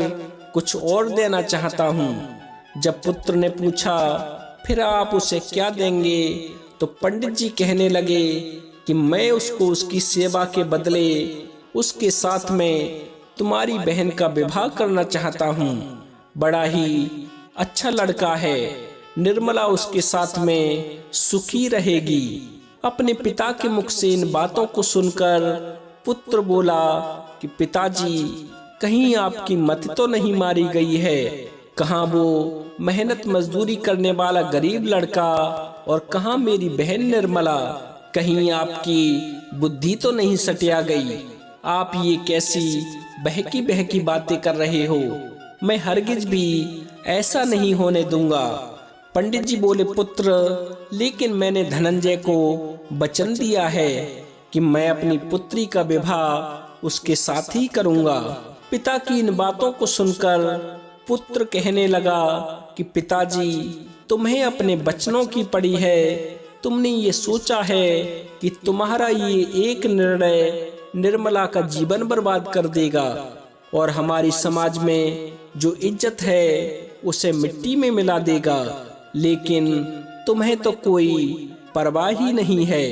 कुछ और देना चाहता हूँ। जब पुत्र ने पूछा, फिर आप उसे क्या देंगे? तो पंडित जी कहने लगे कि मैं उसको उसकी सेवा के बदले उसके साथ में तुम्हारी बहन का विवाह करना चाहता हूँ। बड़ा ही अच्छा लड़का है, निर्मला उसके साथ में सुखी रहेगी। अपने पिता के मुख से इन बातों को सुनकर पुत्र बोला कि पिताजी, कहीं आपकी मत तो नहीं मारी गई है? कहाँ वो मेहनत मजदूरी करने वाला गरीब लड़का और कहाँ मेरी बहन निर्मला? कहीं आपकी बुद्धि तो नहीं सटिया गई? आप ये कैसी बहकी बहकी बातें कर रहे हो? मैं हरगिज भी ऐसा नहीं होने दूंगा। पंडित जी बोले, पुत्र, लेकिन मैंने धनंजय को वचन दिया है कि मैं अपनी पुत्री का विवाह उसके साथ ही करूंगा। पिता की इन बातों को सुनकर पुत्र कहने लगा कि पिताजी, तुम्हें अपने वचनों की पड़ी है। तुमने ये सोचा है कि तुम्हारा ये एक निर्णय निर्मला का जीवन बर्बाद कर देगा और हमारी समाज में जो इज्जत है उसे मिट्टी में मिला देगा। लेकिन तुम्हें तो कोई परवाह ही नहीं है।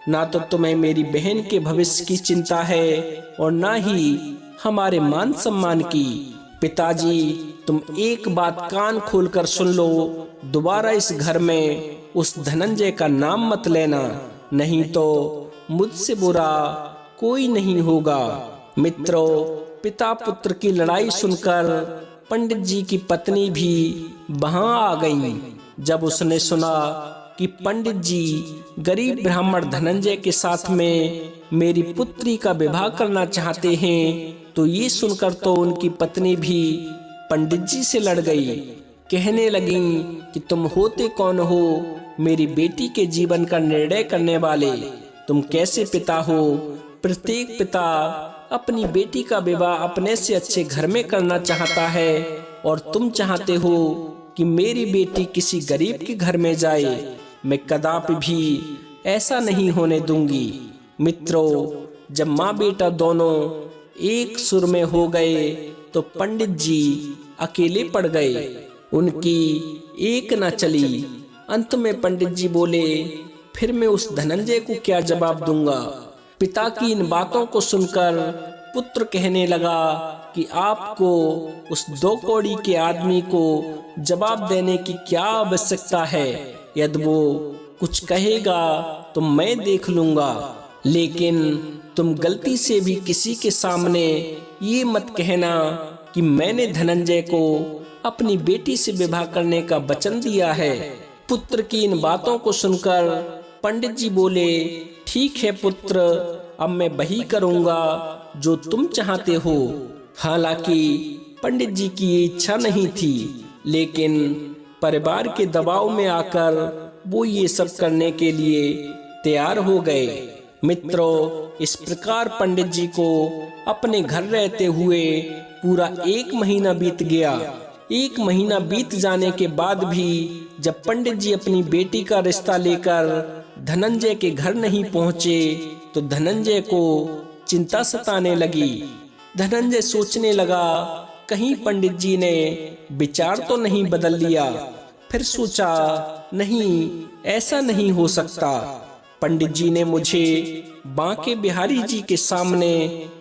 ना तो तुम्हें मेरी बहन के भविष्य की चिंता है और ना ही हमारे मान सम्मान की। पिताजी, तुम एक बात कान खोलकर सुन लो, दोबारा इस घर में उस धनंजय का नाम मत लेना, नहीं तो मुझसे बुरा कोई नहीं होगा। मित्रों, पिता पुत्र की लड़ाई सुनकर पंडित जी की पत्नी भी वहां आ गई। जब उसने सुना कि पंडित जी गरीब ब्राह्मण धनंजय के साथ में मेरी पुत्री का विवाह करना चाहते हैं, तो ये सुनकर तो उनकी पत्नी भी पंडित जी से लड़ गई। कहने लगी कि तुम होते कौन हो मेरी बेटी के जीवन का निर्णय करने वाले? तुम कैसे पिता हो? प्रत्येक पिता अपनी बेटी का विवाह अपने से अच्छे घर में करना चाहता है और तुम चाहते हो कि मेरी बेटी किसी गरीब के घर में जाए। मैं कदापि भी ऐसा नहीं होने दूंगी। मित्रों, जब माँ बेटा दोनों एक सुर में हो गए तो पंडित जी अकेले पड़ गए। उनकी एक न चली। अंत में पंडित जी बोले, फिर मैं उस धनंजय को क्या जवाब दूंगा? पिता की इन बातों को सुनकर पुत्र कहने लगा कि आपको उस 2 कौड़ी के आदमी को जवाब देने की क्या आवश्यकता है? यदि वो कुछ कहेगा तो मैं देख लूंगा, लेकिन तुम गलती से भी किसी के सामने ये मत कहना कि मैंने धनंजय को अपनी बेटी से विवाह करने का वचन दिया है। पुत्र की इन बातों को सुनकर पंडित जी बोले, ठीक है पुत्र, अब मैं वही करूंगा जो तुम चाहते हो। हालांकि पंडित जी की इच्छा नहीं थी, लेकिन परिवार के दबाव में आकर वो ये सब करने के लिए तैयार हो गए। मित्रों, इस प्रकार पंडित जी को अपने घर रहते हुए पूरा 1 महीना बीत गया। 1 महीना बीत जाने के बाद भी जब पंडित जी अपनी बेटी का रिश्ता लेकर धनंजय के घर नहीं पहुँचे तो धनंजय को चिंता सताने लगी। धनंजय सोचने लगा, कहीं पंडित जी ने विचार तो नहीं बदल लिया। फिर सोचा, नहीं, ऐसा नहीं हो सकता। पंडित जी ने मुझे बांके बिहारी जी के सामने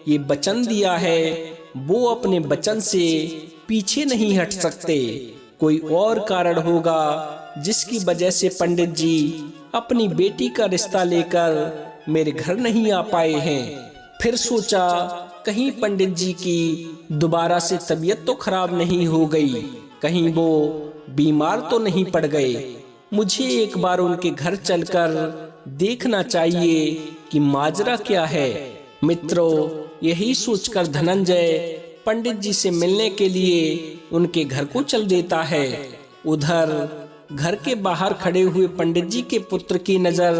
ये वचन दिया है, वो अपने वचन से पीछे नहीं हट सकते। कोई और कारण होगा जिसकी वजह से पंडित जी अपनी बेटी का रिश्ता लेकर मेरे घर नहीं आ पाए हैं। फिर सोचा, कहीं पंडित जी की दोबारा से तबीयत तो खराब नहीं हो गई, कहीं वो बीमार तो नहीं पड़ गए। मुझे एक बार उनके घर चलकर देखना चाहिए कि माजरा क्या है। मित्रों, यही सोचकर धनंजय पंडित जी से मिलने के लिए उनके घर को चल देता है। उधर घर के बाहर खड़े हुए पंडित जी के पुत्र की नजर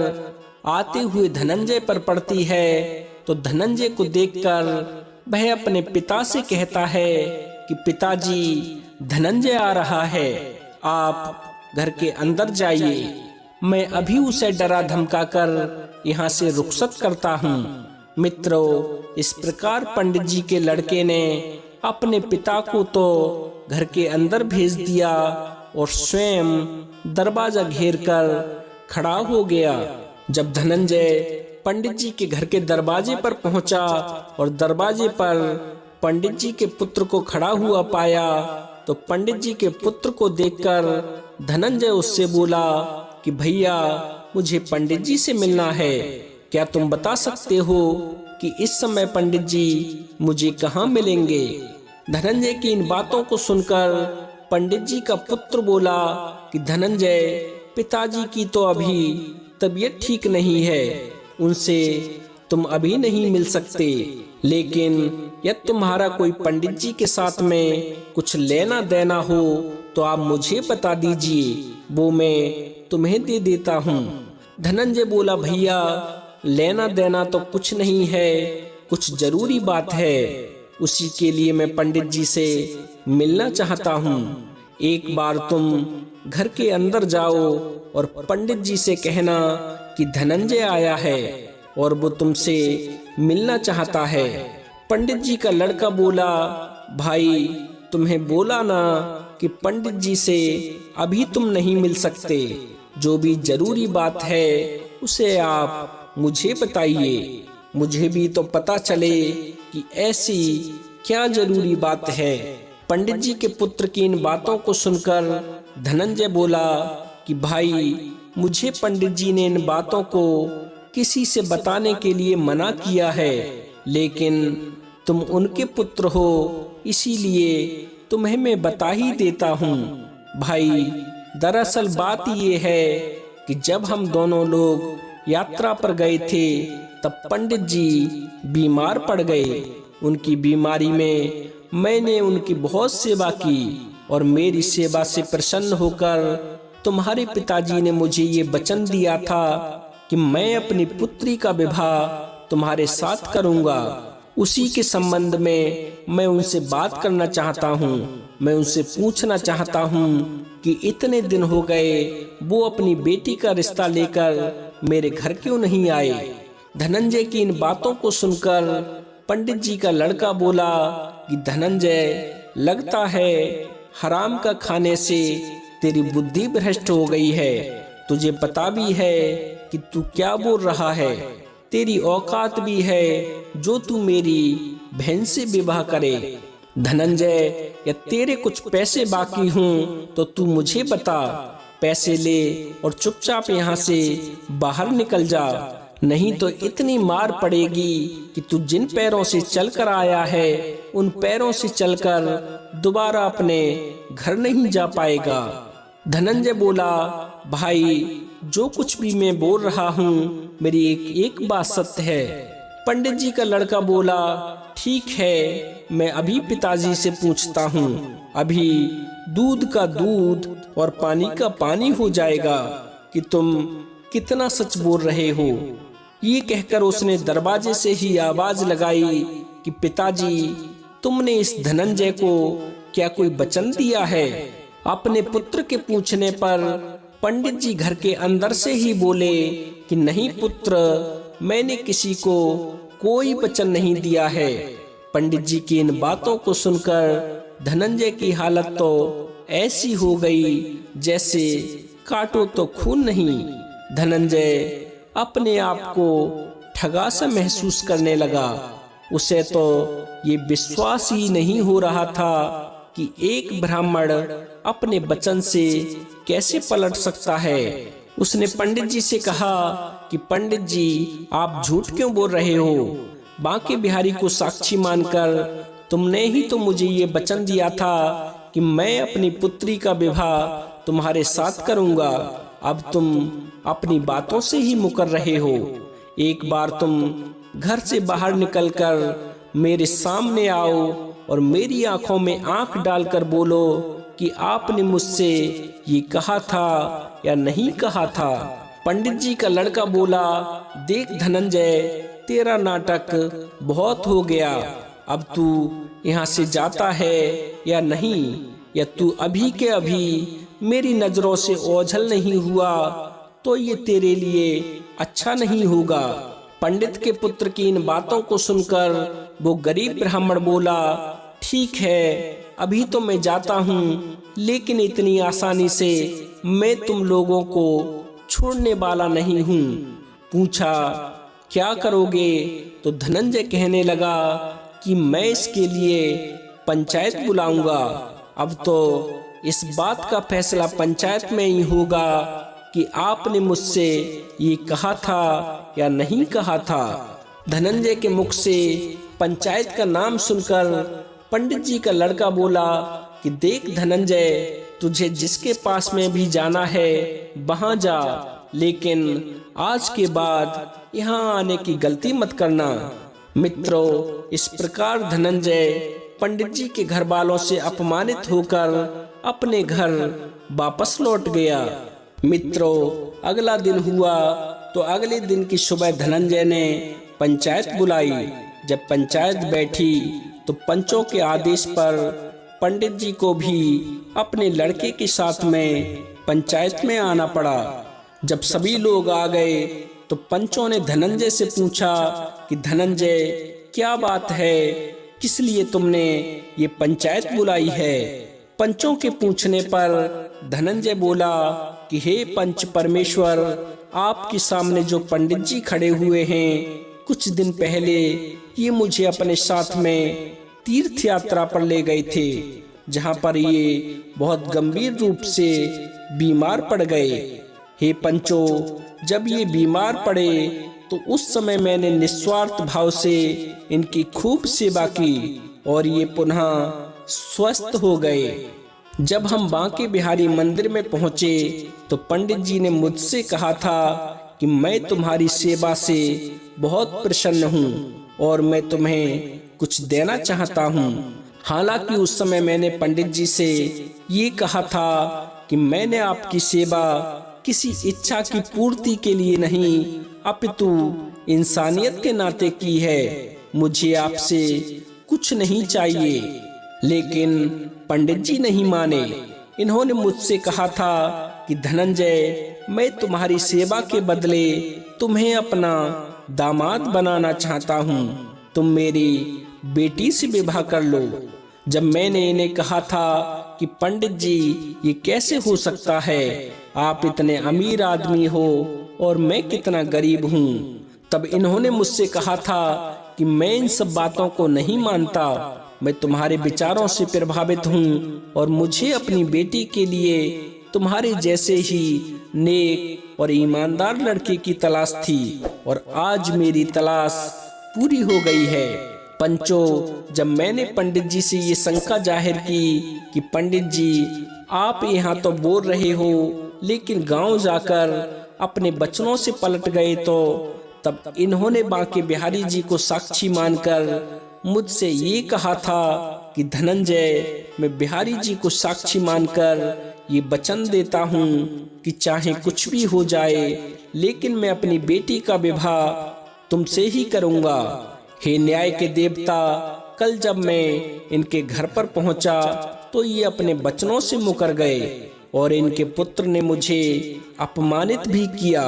आते हुए धनंजय पर पड़ती है, तो धनंजय को देखकर वह अपने पिता से कहता है कि पिताजी, धनंजय आ रहा है, आप घर के अंदर जाइए। मैं अभी उसे डरा धमका कर यहाँ से रुखसत करता हूँ। मित्रों, इस प्रकार पंडित जी के लड़के ने अपने पिता को तो घर के अंदर भेज दिया और स्वयं दरवाजा घेरकर खड़ा हो गया। जब धनंजय पंडित जी के घर के दरवाजे पर पहुंचा और दरवाजे पर पंडित जी के पुत्र को खड़ा हुआ पाया, तो पंडित जी के पुत्र को देखकर धनंजय उससे बोला कि भैया, मुझे पंडित जी से मिलना है। क्या तुम बता सकते हो कि इस समय पंडित जी मुझे कहाँ मिलेंगे? धनंजय की इन बातों को सुनकर पंडित जी का पुत्र बोला कि धनंजय, पिताजी की तो अभी तबीयत ठीक नहीं है, उनसे तुम अभी नहीं मिल सकते। लेकिन यदि तुम्हारा कोई पंडित जी के साथ में कुछ लेना देना हो तो आप मुझे बता दीजिए, वो मैं तुम्हें दे देता हूँ। धनंजय बोला, भैया, लेना देना तो कुछ नहीं है, कुछ जरूरी बात है, उसी के लिए मैं पंडित जी से मिलना चाहता हूँ। एक बार तुम घर के अंदर जाओ और पंडित जी से कहना कि धनंजय आया है और वो तुमसे मिलना चाहता है। पंडित जी का लड़का बोला, भाई, तुम्हें बोला ना कि पंडित जी से अभी तुम नहीं मिल सकते, जो भी जरूरी बात है उसे आप मुझे बताइए, मुझे भी तो पता चले कि ऐसी क्या जरूरी बात है। पंडित जी के पुत्र की इन बातों को सुनकर धनंजय बोला कि भाई, मुझे पंडित जी ने इन बातों को किसी से बताने के लिए मना किया है, लेकिन तुम उनके पुत्र हो, इसीलिए तुम्हें मैं बता ही देता हूँ। भाई, दरअसल बात ये है कि जब हम दोनों लोग यात्रा पर गए थे तब पंडित जी बीमार पड़ गए। उनकी बीमारी में मैंने उनकी बहुत सेवा की और मेरी सेवा से प्रसन्न होकर तुम्हारे पिताजी ने मुझे ये वचन दिया था कि मैं अपनी पुत्री का विवाह तुम्हारे साथ करूंगा। उसी के संबंध में मैं उनसे बात करना चाहता हूँ। मैं उनसे पूछना चाहता हूँ कि इतने दिन हो गए, वो अपनी बेटी का रिश्ता लेकर मेरे घर क्यों नहीं आए? धनंजय की इन बातों को सुनकर पंडित जी का लड़का बोला कि धनंजय, लगता है हराम का खाने से तेरी बुद्धि भ्रष्ट हो गई है। तुझे पता भी है कि तू क्या बोल रहा है, तेरी औकात भी है जो तू मेरी बहन से विवाह करे। धनंजय, या तेरे कुछ पैसे बाकी हों तो तू मुझे बता, पैसे ले और चुपचाप यहाँ से बाहर निकल जा, नहीं तो इतनी मार पड़ेगी कि तू जिन पैरों से चलकर आया है उन पैरों से चलकर दोबारा अपने घर नहीं जा पाएगा। धनंजय बोला, भाई, जो कुछ भी मैं बोल रहा हूँ मेरी एक बात सत्य है। पंडित जी का लड़का बोला, ठीक है, मैं अभी पिताजी से पूछता हूँ। अभी दूध का दूध और पानी का पानी हो जाएगा कि तुम कितना सच बोल रहे हो। ये कहकर उसने दरवाजे से ही आवाज लगाई कि पिताजी, तुमने इस धनंजय को क्या कोई वचन दिया है? अपने पुत्र के पूछने पर पंडित जी घर के अंदर से ही बोले कि नहीं पुत्र, मैंने किसी को कोई वचन नहीं दिया है। पंडित जी की इन बातों को सुनकर धनंजय की हालत तो ऐसी हो गई जैसे काटो तो खून नहीं। धनंजय अपने आप को ठगा सा महसूस करने लगा। उसे तो ये विश्वास ही नहीं हो रहा था कि एक ब्राह्मण अपने वचन से कैसे पलट सकता है। उसने पंडित जी से कहा कि पंडित जी, आप झूठ क्यों बोल रहे हो? बांके बिहारी को साक्षी मानकर तुमने ही तो मुझे ये वचन दिया था कि मैं अपनी पुत्री का विवाह तुम्हारे साथ करूंगा। अब तुम अपनी बातों से ही मुकर रहे हो। एक बार तुम घर से बाहर निकलकर मेरे सामने आओ और मेरी आंखों में आंख डालकर बोलो कि आपने मुझसे ये कहा था या नहीं कहा था। पंडित जी का लड़का बोला, देख धनंजय, तेरा नाटक बहुत हो गया। अब तू यहाँ से जाता है या नहीं, या तू अभी के अभी मेरी नजरों से ओझल नहीं हुआ तो ये तेरे लिए अच्छा नहीं होगा। पंडित के पुत्र की इन बातों को सुनकर वो गरीब ब्राह्मण बोला, ठीक है, अभी तो मैं जाता हूँ, लेकिन इतनी आसानी से मैं तुम लोगों को छोड़ने वाला नहीं हूँ। पूछा, क्या करोगे? तो धनंजय कहने लगा कि मैं इसके लिए पंचायत बुलाऊंगा अब तो इस बात का फैसला पंचायत में ही होगा कि आपने मुझसे ये कहा था या नहीं कहा था। धनंजय के मुख से पंचायत का नाम सुनकर पंडित जी का लड़का बोला कि देख धनंजय, तुझे जिसके पास में भी जाना है वहां जा, लेकिन आज के बाद यहाँ आने की गलती मत करना। मित्रों, इस प्रकार धनंजय पंडित जी के घर वालों से अपमानित होकर अपने घर वापस लौट गया। मित्रों, अगला दिन हुआ तो अगले दिन की सुबह धनंजय ने पंचायत बुलाई। जब पंचायत बैठी तो पंचों के आदेश पर पंडित जी को भी अपने लड़के के साथ में पंचायत में आना पड़ा। जब सभी लोग आ गए तो पंचों ने धनंजय से पूछा कि धनंजय, क्या बात है, किस लिए तुमने ये पंचायत बुलाई है। पंचों के पूछने पर धनंजय बोला कि हे पंच परमेश्वर, आपके सामने जो पंडित जी खड़े हुए हैं, कुछ दिन पहले ये मुझे अपने साथ में तीर्थ यात्रा पर ले गए थे, जहाँ पर ये बहुत गंभीर रूप से बीमार पड़ गए। हे पंचों, जब ये बीमार पड़े तो उस समय मैंने निस्वार्थ भाव से इनकी खूब सेवा की और ये पुनः स्वस्थ हो गए। जब हम बांके बिहारी मंदिर में पहुंचे तो पंडित जी ने मुझसे कहा था कि मैं तुम्हारी सेवा से बहुत प्रसन्न हूं और मैं तुम्हें कुछ देना चाहता हूं। हालांकि उस समय मैंने पंडित जी से ये कहा था कि मैंने आपकी सेवा किसी इच्छा की पूर्ति के लिए नहीं अपितु इंसानियत के नाते की है। मुझे आपसे कुछ नहीं चाहिए। लेकिन पंडित जी नहीं माने। इन्होंने मुझसे कहा था कि धनंजय, मैं तुम्हारी सेवा के बदले तुम्हें अपना दामाद बनाना चाहता हूँ। तुम मेरी बेटी से विवाह कर लो। जब मैंने इन्हें कहा था कि पंडित जी, ये कैसे हो सकता है, आप इतने अमीर आदमी हो और मैं कितना गरीब हूँ, तब इन्होंने मुझसे कहा था कि मैं इन सब बातों को नहीं मानता। मैं तुम्हारे विचारों से प्रभावित हूँ और मुझे अपनी बेटी के लिए तुम्हारे जैसे ही नेक और ईमानदार लड़के की तलाश थी और आज मेरी तलाश पूरी हो गई है। पंचों, जब मैंने पंडित जी से ये शंका जाहिर की कि पंडित जी, आप यहाँ तो बोल रहे हो लेकिन गांव जाकर अपने वचनों से पलट गए, तो तब इन्होंने बांके बिहारी जी को साक्षी मानकर मुझसे ये कहा था कि धनंजय, मैं बिहारी जी को साक्षी मानकर ये वचन देता हूँ कि चाहे कुछ भी हो जाए, लेकिन मैं अपनी बेटी का विवाह तुमसे ही करूँगा। हे न्याय के देवता, कल जब मैं इनके घर पर पहुंचा तो ये अपने वचनों से मुकर गए और इनके पुत्र ने मुझे अपमानित भी किया।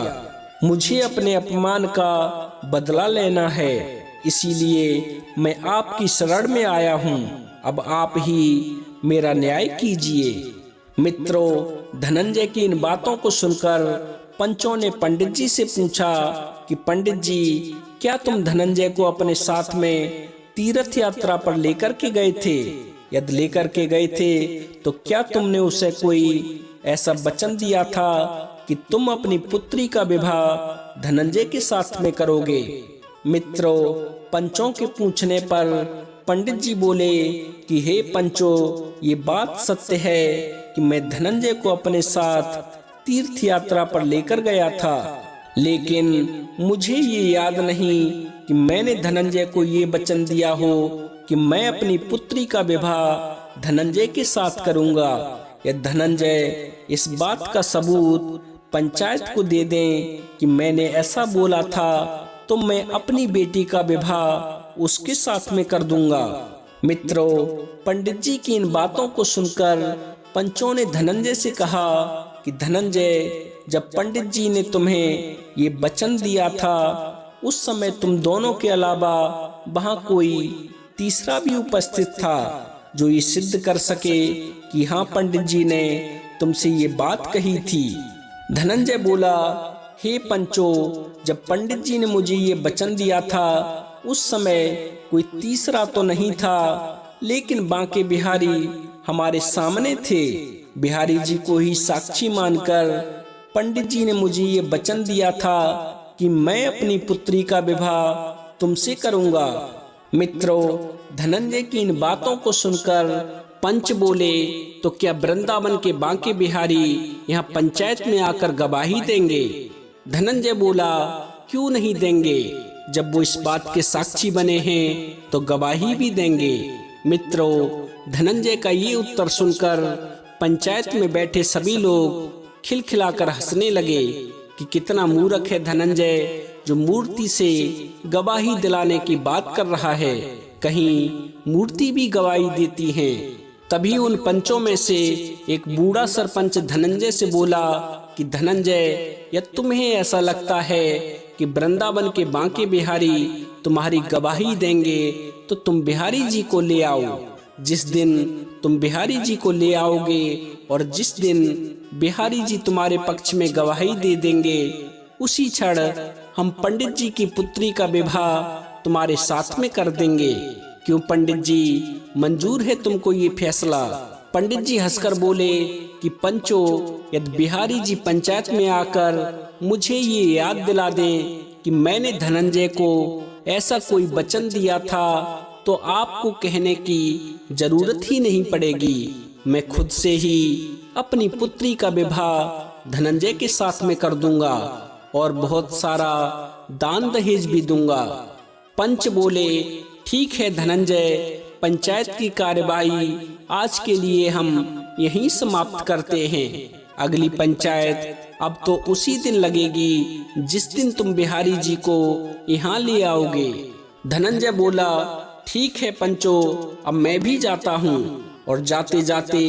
मुझे अपने अपमान का बदला लेना है, इसीलिए मैं आपकी शरण में आया हूँ। अब आप ही मेरा न्याय कीजिए। मित्रों, धनंजय की इन बातों को सुनकर पंचों ने पंडित जी से पूछा कि पंडित जी, क्या तुम धनंजय को अपने साथ में तीर्थ यात्रा पर लेकर के गए थे? यदि लेकर के गए थे तो क्या तुमने उसे कोई ऐसा वचन दिया था कि तुम अपनी पुत्री का विवाह धनंजय के साथ में करोगे? मित्रों, पंचों के पूछने पर पंडित जी बोले कि हे पंचों, ये बात सत्य है कि मैं धनंजय को अपने साथ तीर्थ यात्रा पर लेकर गया था, लेकिन मुझे ये याद नहीं कि मैंने धनंजय को ये वचन दिया हो कि मैं अपनी पुत्री का विवाह धनंजय के साथ करूंगा। या धनंजय इस बात का सबूत पंचायत को दे दें कि मैंने ऐसा बोला था, तो मैं अपनी बेटी का विवाह उसके साथ में कर दूंगा। मित्रों, पंडित जी की इन बातों को सुनकर पंचों ने धनंजय से कहा कि धनंजय, जब पंडित जी ने तुम्हें ये वचन दिया था उस समय तुम दोनों के अलावा वहां कोई तीसरा भी उपस्थित था जो ये सिद्ध कर सके कि हाँ, पंडित जी ने तुमसे ये बात कही थी। धनंजय बोला, हे पंचों, जब पंडित जी ने मुझे ये वचन दिया था उस समय कोई तीसरा तो नहीं था, लेकिन बांके बिहारी हमारे सामने थे। बिहारी जी को ही साक्षी मानकर पंडित जी ने मुझे ये वचन दिया था कि मैं अपनी पुत्री का विवाह तुमसे करूंगा। मित्रों, धनंजय की इन बातों को सुनकर पंच बोले, तो क्या वृंदावन के बांके बिहारी यहाँ पंचायत में आकर गवाही देंगे? धनंजय बोला, क्यों नहीं देंगे? जब वो इस बात के साक्षी बने हैं तो गवाही भी देंगे। मित्रों, धनंजय का ये उत्तर सुनकर पंचायत में बैठे सभी लोग खिलखिलाकर हंसने लगे कि कितना मूर्ख है धनंजय, जो मूर्ति से गवाही दिलाने की बात कर रहा है। कहीं मूर्ति भी गवाही देती है। तभी उन पंचों में से एक बूढ़ा सरपंच धनंजय से बोला कि धनंजय, या तुम्हें ऐसा लगता है कि वृंदावन के बांके बिहारी तुम्हारी गवाही देंगे तो तुम बिहारी जी को ले आओ। जिस दिन तुम बिहारी जी को ले आओगे और जिस दिन बिहारी जी तुम्हारे पक्ष में गवाही दे देंगे, उसी क्षण हम पंडित जी की पुत्री का विवाह तुम्हारे साथ में कर देंगे। क्यों पंडित जी, मंजूर है तुमको ये फैसला? पंडित जी हंसकर बोले कि पंचो, यदि बिहारी जी पंचायत में आकर मुझे ये याद दिला दें कि मैंने धनंजय को ऐसा कोई वचन दिया था, तो आपको कहने की जरूरत ही नहीं पड़ेगी। मैं खुद से ही अपनी पुत्री का विवाह धनंजय के साथ में कर दूंगा और बहुत सारा दान दहेज भी दूंगा। पंच बोले, ठीक है धनंजय, पंचायत की कार्यवाही आज के लिए हम यहीं समाप्त करते हैं। अगली पंचायत अब तो उसी दिन लगेगी जिस दिन तुम बिहारी जी को यहाँ ले आओगे। धनंजय बोला, ठीक है पंचो, अब मैं भी जाता हूँ और जाते जाते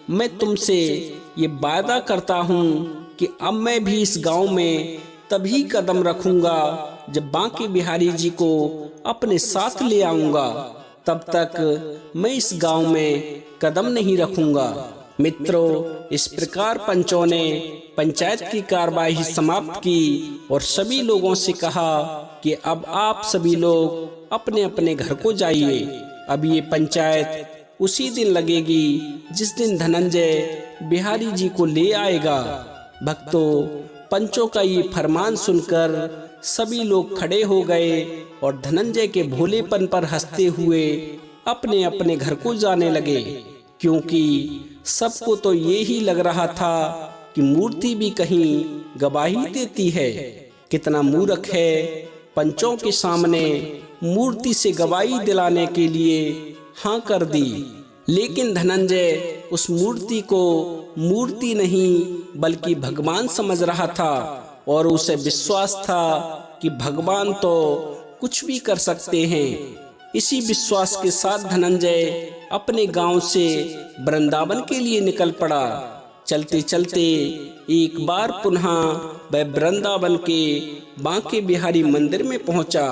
मैं तुमसे ये वादा करता हूँ कि अब मैं भी इस गांव में तभी कदम रखूंगा जब बांके बिहारी जी को अपने साथ ले आऊंगा। तब तक मैं इस गांव में कदम नहीं रखूंगा। मित्रों, इस प्रकार पंचों ने पंचायत की कार्यवाही समाप्त की और सभी लोगों से कहा कि अब आप सभी लोग अपने अपने घर को जाइए। अब ये पंचायत उसी दिन लगेगी जिस दिन धनंजय बिहारी जी को ले आएगा। भक्तों, पंचों का ये फरमान सुनकर सभी लोग खड़े हो गए और धनंजय के भोलेपन पर हंसते हुए अपने अपने घर को जाने लगे, क्योंकि सबको तो ये ही लग रहा था कि मूर्ति भी कहीं गवाही देती है। कितना मूर्ख है, पंचों के सामने मूर्ति से गवाही दिलाने के लिए हाँ कर दी। लेकिन धनंजय उस मूर्ति को मूर्ति नहीं बल्कि भगवान समझ रहा था और उसे विश्वास था कि भगवान तो कुछ भी कर सकते हैं। इसी विश्वास के साथ धनंजय अपने गांव से वृंदावन के लिए निकल पड़ा। चलते चलते एक बार पुनः वह वृंदावन के बांके बिहारी मंदिर में पहुंचा।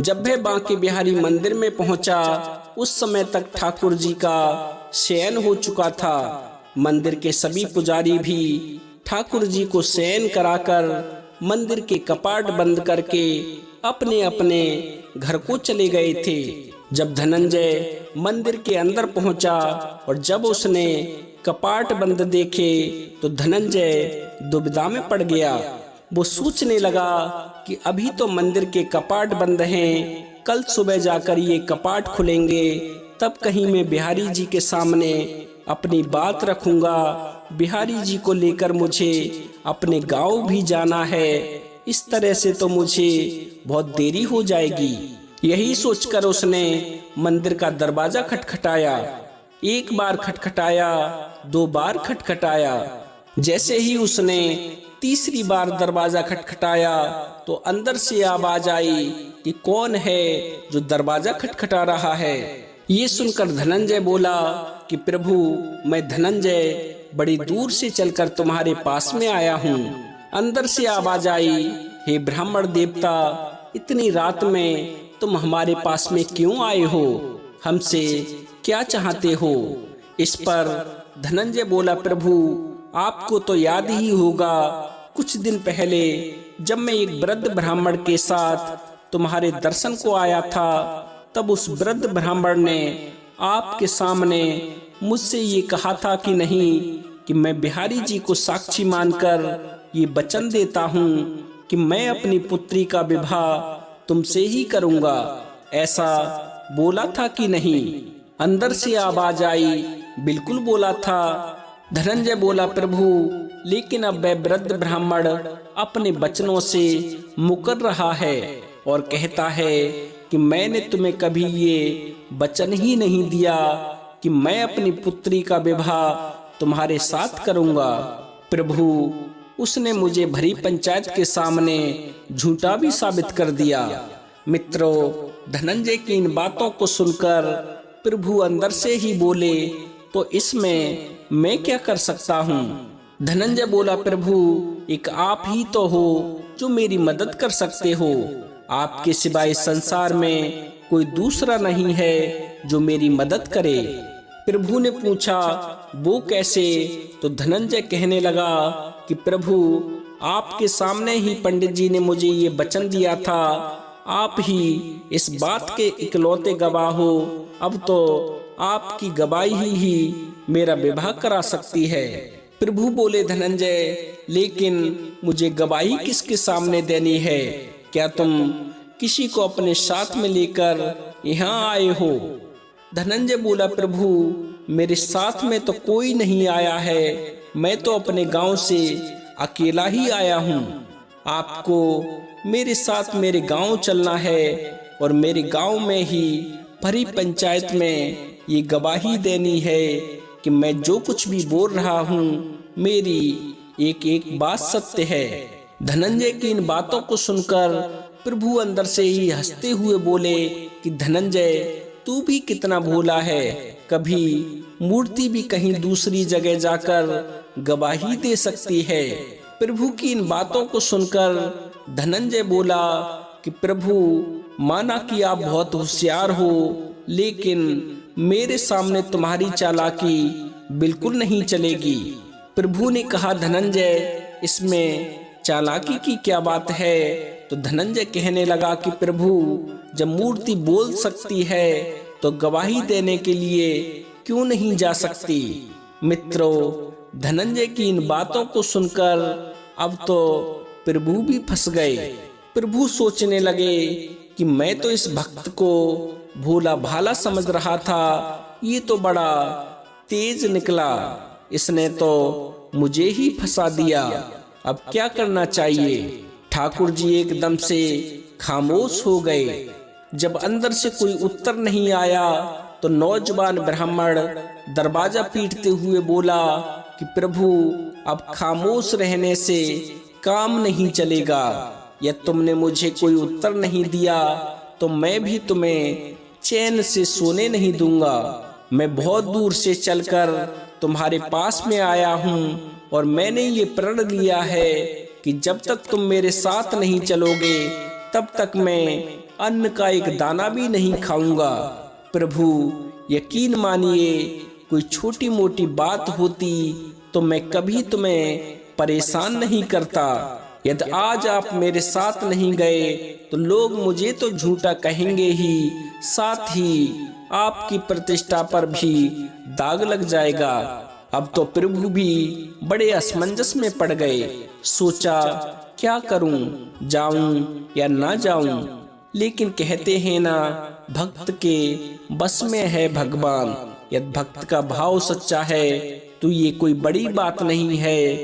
जब वह बांके बिहारी मंदिर में पहुंचा, उस समय तक ठाकुर जी का शयन हो चुका था। मंदिर के सभी पुजारी भी ठाकुर जी को शयन कराकर मंदिर के कपाट बंद करके अपने अपने घर को चले गए थे। जब धनंजय मंदिर के अंदर पहुंचा और जब उसने कपाट बंद देखे तो धनंजय दुविधा में पड़ गया। वो सोचने लगा कि अभी तो मंदिर के कपाट बंद हैं, कल सुबह जाकर ये कपाट खुलेंगे, तब कहीं मैं बिहारी जी के सामने अपनी बात रखूंगा। बिहारी जी को लेकर मुझे अपने गांव भी जाना है, इस तरह से तो मुझे बहुत देरी हो जाएगी। यही सोचकर उसने मंदिर का दरवाजा खटखटाया। एक बार खटखटाया, 2 बार खटखटाया। जैसे ही उसने तीसरी बार दरवाजा खटखटाया तो अंदर से आवाज आई कि कौन है जो दरवाजा खटखटा रहा है। ये सुनकर धनंजय बोला कि प्रभु, मैं धनंजय बड़ी दूर से चलकर तुम्हारे पास में आया हूँ। अंदर से आवाज आई, हे ब्राह्मण देवता, इतनी रात में तुम हमारे पास में क्यों आए हो? हमसे क्या चाहते हो? इस पर धनंजय बोला, प्रभु आपको तो याद ही होगा, कुछ दिन पहले जब मैं एक वृद्ध ब्राह्मण के साथ तुम्हारे दर्शन को आया था, तब उस वृद्ध ब्राह्मण ने आपके सामने मुझसे ये कहा था कि नहीं कि मैं बिहारी जी को साक्षी मानकर ये वचन देता हूँ कि मैं अपनी पुत्री का विवाह तुमसे ही करूँगा, ऐसा बोला था कि नहीं? अंदर से आवाज आई, बिल्कुल बोला था। धनंजय बोला, प्रभु लेकिन अब वह वृद्ध ब्राह्मण अपने वचनों से मुकर रहा है और कहता है कि मैंने तुम्हें कभी ये वचन ही नहीं दिया कि मैं अपनी पुत्री का विवाह तुम्हारे साथ करूंगा। प्रभु उसने मुझे भरी पंचायत के सामने झूठा भी साबित कर दिया। मित्रों, धनंजय की इन बातों को सुनकर प्रभु अंदर से ही बोले, तो इसमें मैं क्या कर सकता हूँ? धनंजय बोला, प्रभु एक आप ही तो हो जो मेरी मदद कर सकते हो। आपके सिवाय संसार में कोई दूसरा नहीं है जो मेरी मदद करे। प्रभु ने पूछा, वो कैसे? तो धनंजय कहने लगा कि प्रभु आपके सामने ही पंडित जी ने मुझे ये वचन दिया था, आप ही इस बात के इकलौते गवाह हो। अब तो आपकी गवाही ही मेरा विवाह करा सकती है। प्रभु बोले, धनंजय लेकिन मुझे गवाही किसके सामने देनी है? क्या तुम किसी को अपने साथ में लेकर यहाँ आए हो? धनंजय बोला, प्रभु मेरे साथ में तो कोई नहीं आया है, मैं तो अपने गांव से अकेला ही आया हूँ। आपको मेरे साथ मेरे गांव चलना है और मेरे गांव में ही भरी पंचायत में ये गवाही देनी है कि मैं जो कुछ भी बोल रहा हूँ मेरी एक एक बात सत्य है। धनंजय की इन बातों को सुनकर प्रभु अंदर से ही हंसते हुए बोले कि धनंजय तू भी कितना भोला है, कभी मूर्ति भी कहीं दूसरी जगह जाकर गवाही दे सकती है। प्रभु की इन बातों को सुनकर धनंजय बोला कि प्रभु माना कि आप बहुत होशियार हो, लेकिन मेरे सामने तुम्हारी चालाकी बिल्कुल नहीं चलेगी। प्रभु ने कहा, धनंजय इसमें चालाकी की क्या बात है? तो धनंजय कहने लगा कि प्रभु जब मूर्ति बोल सकती है तो गवाही देने के लिए क्यों नहीं जा सकती? मित्रों, धनंजय की इन बातों को सुनकर अब तो प्रभु भी फंस गए। प्रभु सोचने लगे कि मैं तो इस भक्त को भोला भाला समझ रहा था, ये तो बड़ा तेज निकला, इसने तो मुझे ही फंसा दिया। अब क्या करना चाहिए? ठाकुर जी एकदम से खामोश हो गए। जब अंदर से कोई उत्तर नहीं आया तो नौजवान ब्राह्मण दरवाजा पीटते हुए बोला कि प्रभु अब खामोश रहने से काम नहीं चलेगा। यदि तुमने मुझे कोई उत्तर नहीं दिया तो मैं भी तुम्हें चैन से सोने नहीं दूंगा। मैं बहुत दूर से चलकर तुम्हारे पास में आया हूँ और मैंने ये प्रण लिया है कि जब तक तुम मेरे साथ नहीं चलोगे तब तक मैं अन्न का एक दाना भी नहीं खाऊंगा। प्रभु यकीन मानिए, कोई छोटी मोटी बात होती तो मैं कभी तुम्हें परेशान नहीं करता। यदि आज आप मेरे साथ नहीं गए तो लोग मुझे तो झूठा कहेंगे ही, साथ ही आपकी प्रतिष्ठा पर भी दाग लग जाएगा। अब तो प्रभु भी बड़े असमंजस में पड़ गए। सोचा क्या करूं, जाऊं या ना जाऊं? लेकिन कहते हैं ना, भक्त के बस में है भगवान। यदि भक्त का भाव सच्चा है तो ये कोई बड़ी बात नहीं है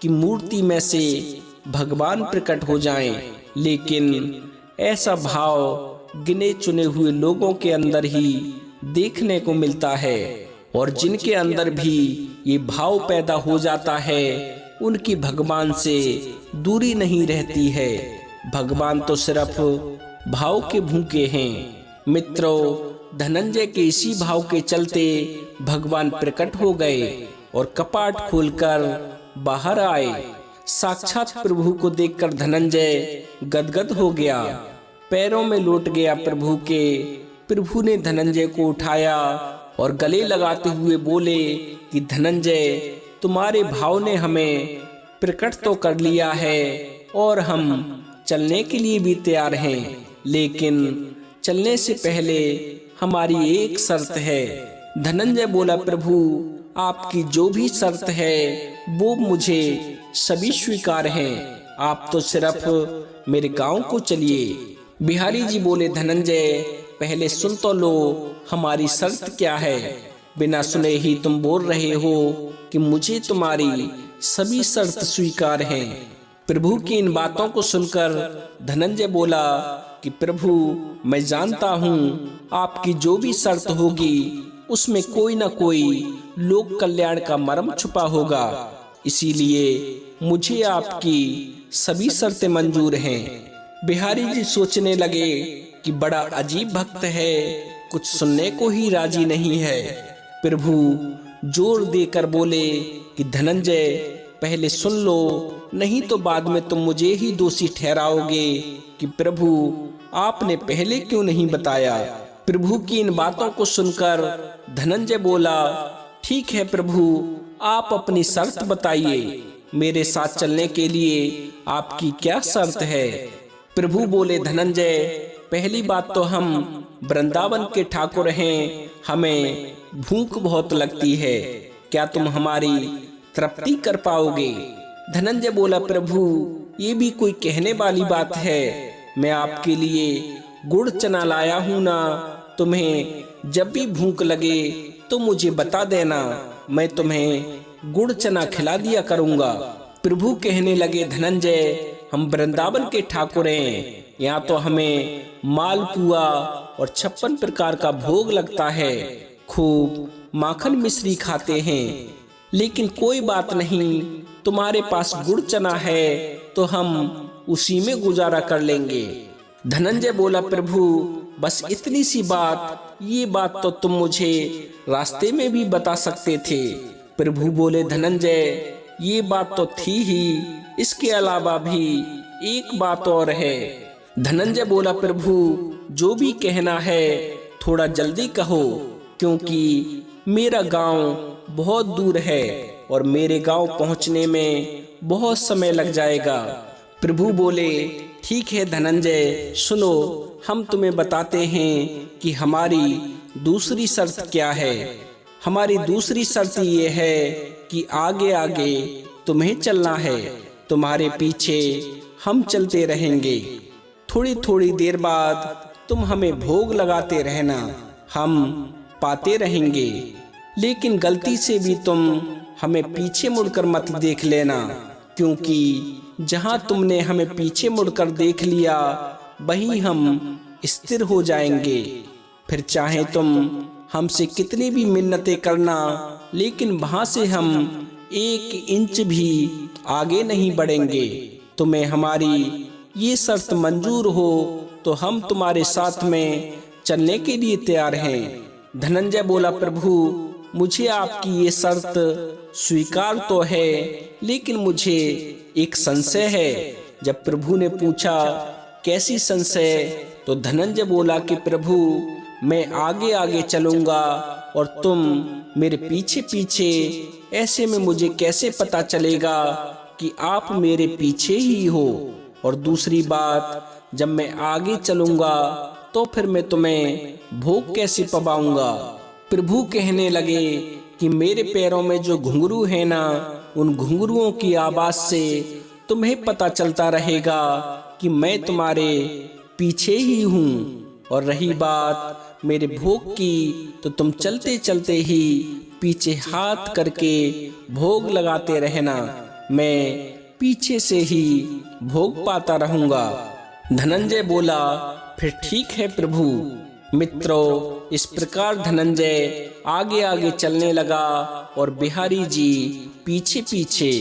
कि मूर्ति में से भगवान प्रकट हो जाएं। लेकिन ऐसा भाव गिने चुने हुए लोगों के अंदर ही देखने को मिलता है, और जिनके अंदर भी ये भाव पैदा हो जाता है उनकी भगवान से दूरी नहीं रहती है। भगवान तो सिर्फ भाव के भूखे हैं। मित्रों, धनंजय के इसी भाव के चलते भगवान प्रकट हो गए और कपाट खोलकर बाहर आए। साक्षात प्रभु को देखकर धनंजय गदगद हो गया, पैरों में लौट गया प्रभु के। प्रभु ने धनंजय को उठाया और गले लगाते हुए बोले कि धनंजय, तुम्हारे भाव ने हमें प्रकट तो कर लिया है और हम चलने के लिए भी तैयार हैं, लेकिन चलने से पहले हमारी एक शर्त है। धनंजय बोला, प्रभु आपकी जो भी शर्त है वो मुझे सभी स्वीकार है, आप तो सिर्फ मेरे गांव को चलिए। बिहारी जी बोले, धनंजय पहले सुन तो लो हमारी शर्त क्या है। बिना सुने ही तुम बोल रहे हो कि मुझे तुम्हारी सभी शर्त स्वीकार हैं। प्रभु की इन बातों को सुनकर धनंजय बोला कि प्रभु मैं जानता हूँ आपकी जो भी शर्त होगी उसमें कोई न कोई लोक कल्याण का मर्म छुपा होगा, इसीलिए मुझे आपकी सभी शर्तें मंजूर हैं। बिहारी जी सोचने लगे कि बड़ा अजीब भक्त है, कुछ सुनने को ही राजी नहीं है। प्रभु जोर देकर बोले कि धनंजय पहले सुन लो, नहीं तो बाद में तुम मुझे ही दोषी ठहराओगे कि प्रभु आपने पहले क्यों नहीं बताया। प्रभु की इन बातों को सुनकर धनंजय बोला, ठीक है प्रभु, आप अपनी शर्त बताइए, मेरे साथ चलने के लिए आपकी क्या शर्त है। प्रभु बोले, धनंजय पहली बात तो हम वृंदावन के ठाकुर हैं, हमें भूख बहुत लगती है, क्या तुम हमारी तृप्ति कर पाओगे। धनंजय बोला, प्रभु ये भी कोई कहने वाली बात है, मैं आपके लिए गुड़ चना लाया हूँ ना, तुम्हें जब भी भूख लगे तो मुझे बता देना, मैं तुम्हें गुड़ चना खिला दिया करूँगा। प्रभु कहने लगे, धनंजय हम वृंदावन के ठाकुर हैं, यहाँ तो हमें मालपुआ और 56 प्रकार का भोग लगता है, खूब माखन मिश्री खाते हैं, लेकिन कोई बात नहीं, तुम्हारे पास गुड़ चना है तो हम उसी में गुजारा कर लेंगे। धनंजय बोला, प्रभु बस इतनी सी बात, ये बात तो तुम मुझे रास्ते में भी बता सकते थे। प्रभु बोले, धनंजय ये बात तो थी ही, इसके अलावा भी एक बात और है। धनंजय बोला, प्रभु जो भी कहना है थोड़ा जल्दी कहो, क्योंकि मेरा गांव बहुत दूर है और मेरे गांव पहुंचने में बहुत समय लग जाएगा। प्रभु बोले, ठीक है धनंजय, सुनो हम तुम्हें बताते हैं कि हमारी दूसरी शर्त क्या है। हमारी दूसरी शर्त ये है कि आगे आगे तुम्हें चलना है, तुम्हारे पीछे हम चलते रहेंगे, थोड़ी थोड़ी देर बाद तुम हमें भोग लगाते रहना, हम पाते रहेंगे, लेकिन गलती से भी तुम हमें पीछे मुड़कर मत देख लेना, क्योंकि जहां तुमने हमें पीछे मुड़कर देख लिया वहीं हम स्थिर हो जाएंगे। फिर चाहे तुम हमसे कितनी भी मिन्नतें करना, लेकिन वहां से हम 1 इंच भी आगे नहीं बढ़ेंगे। तुम्हें हमारी ये शर्त मंजूर हो तो हम तुम्हारे साथ में चलने के लिए तैयार हैं। धनंजय बोला, प्रभु मुझे आपकी ये शर्त स्वीकार तो है, लेकिन मुझे एक संशय है। जब प्रभु ने पूछा कैसी संशय, तो धनंजय बोला कि प्रभु मैं आगे आगे चलूंगा और तुम मेरे पीछे पीछे, ऐसे में मुझे कैसे पता चलेगा कि आप मेरे पीछे ही हो। और दूसरी बात, जब मैं आगे चलूंगा तो फिर मैं तुम्हें भोग कैसे पवाऊंगा। प्रभु कहने लगे कि मेरे पैरों में जो घुंघरू है ना, उन घुंघरुओं की आवाज से तुम्हें पता चलता रहेगा कि मैं तुम्हारे पीछे ही हूँ। और रही बात मेरे भोग की, तो तुम चलते चलते ही पीछे हाथ करके भोग लगाते रहना, मैं पीछे से ही भोग पाता रहूंगा। धनंजय बोला, फिर ठीक है प्रभु। मित्रों, इस प्रकार धनंजय आगे आगे चलने लगा और बिहारी जी पीछे पीछे।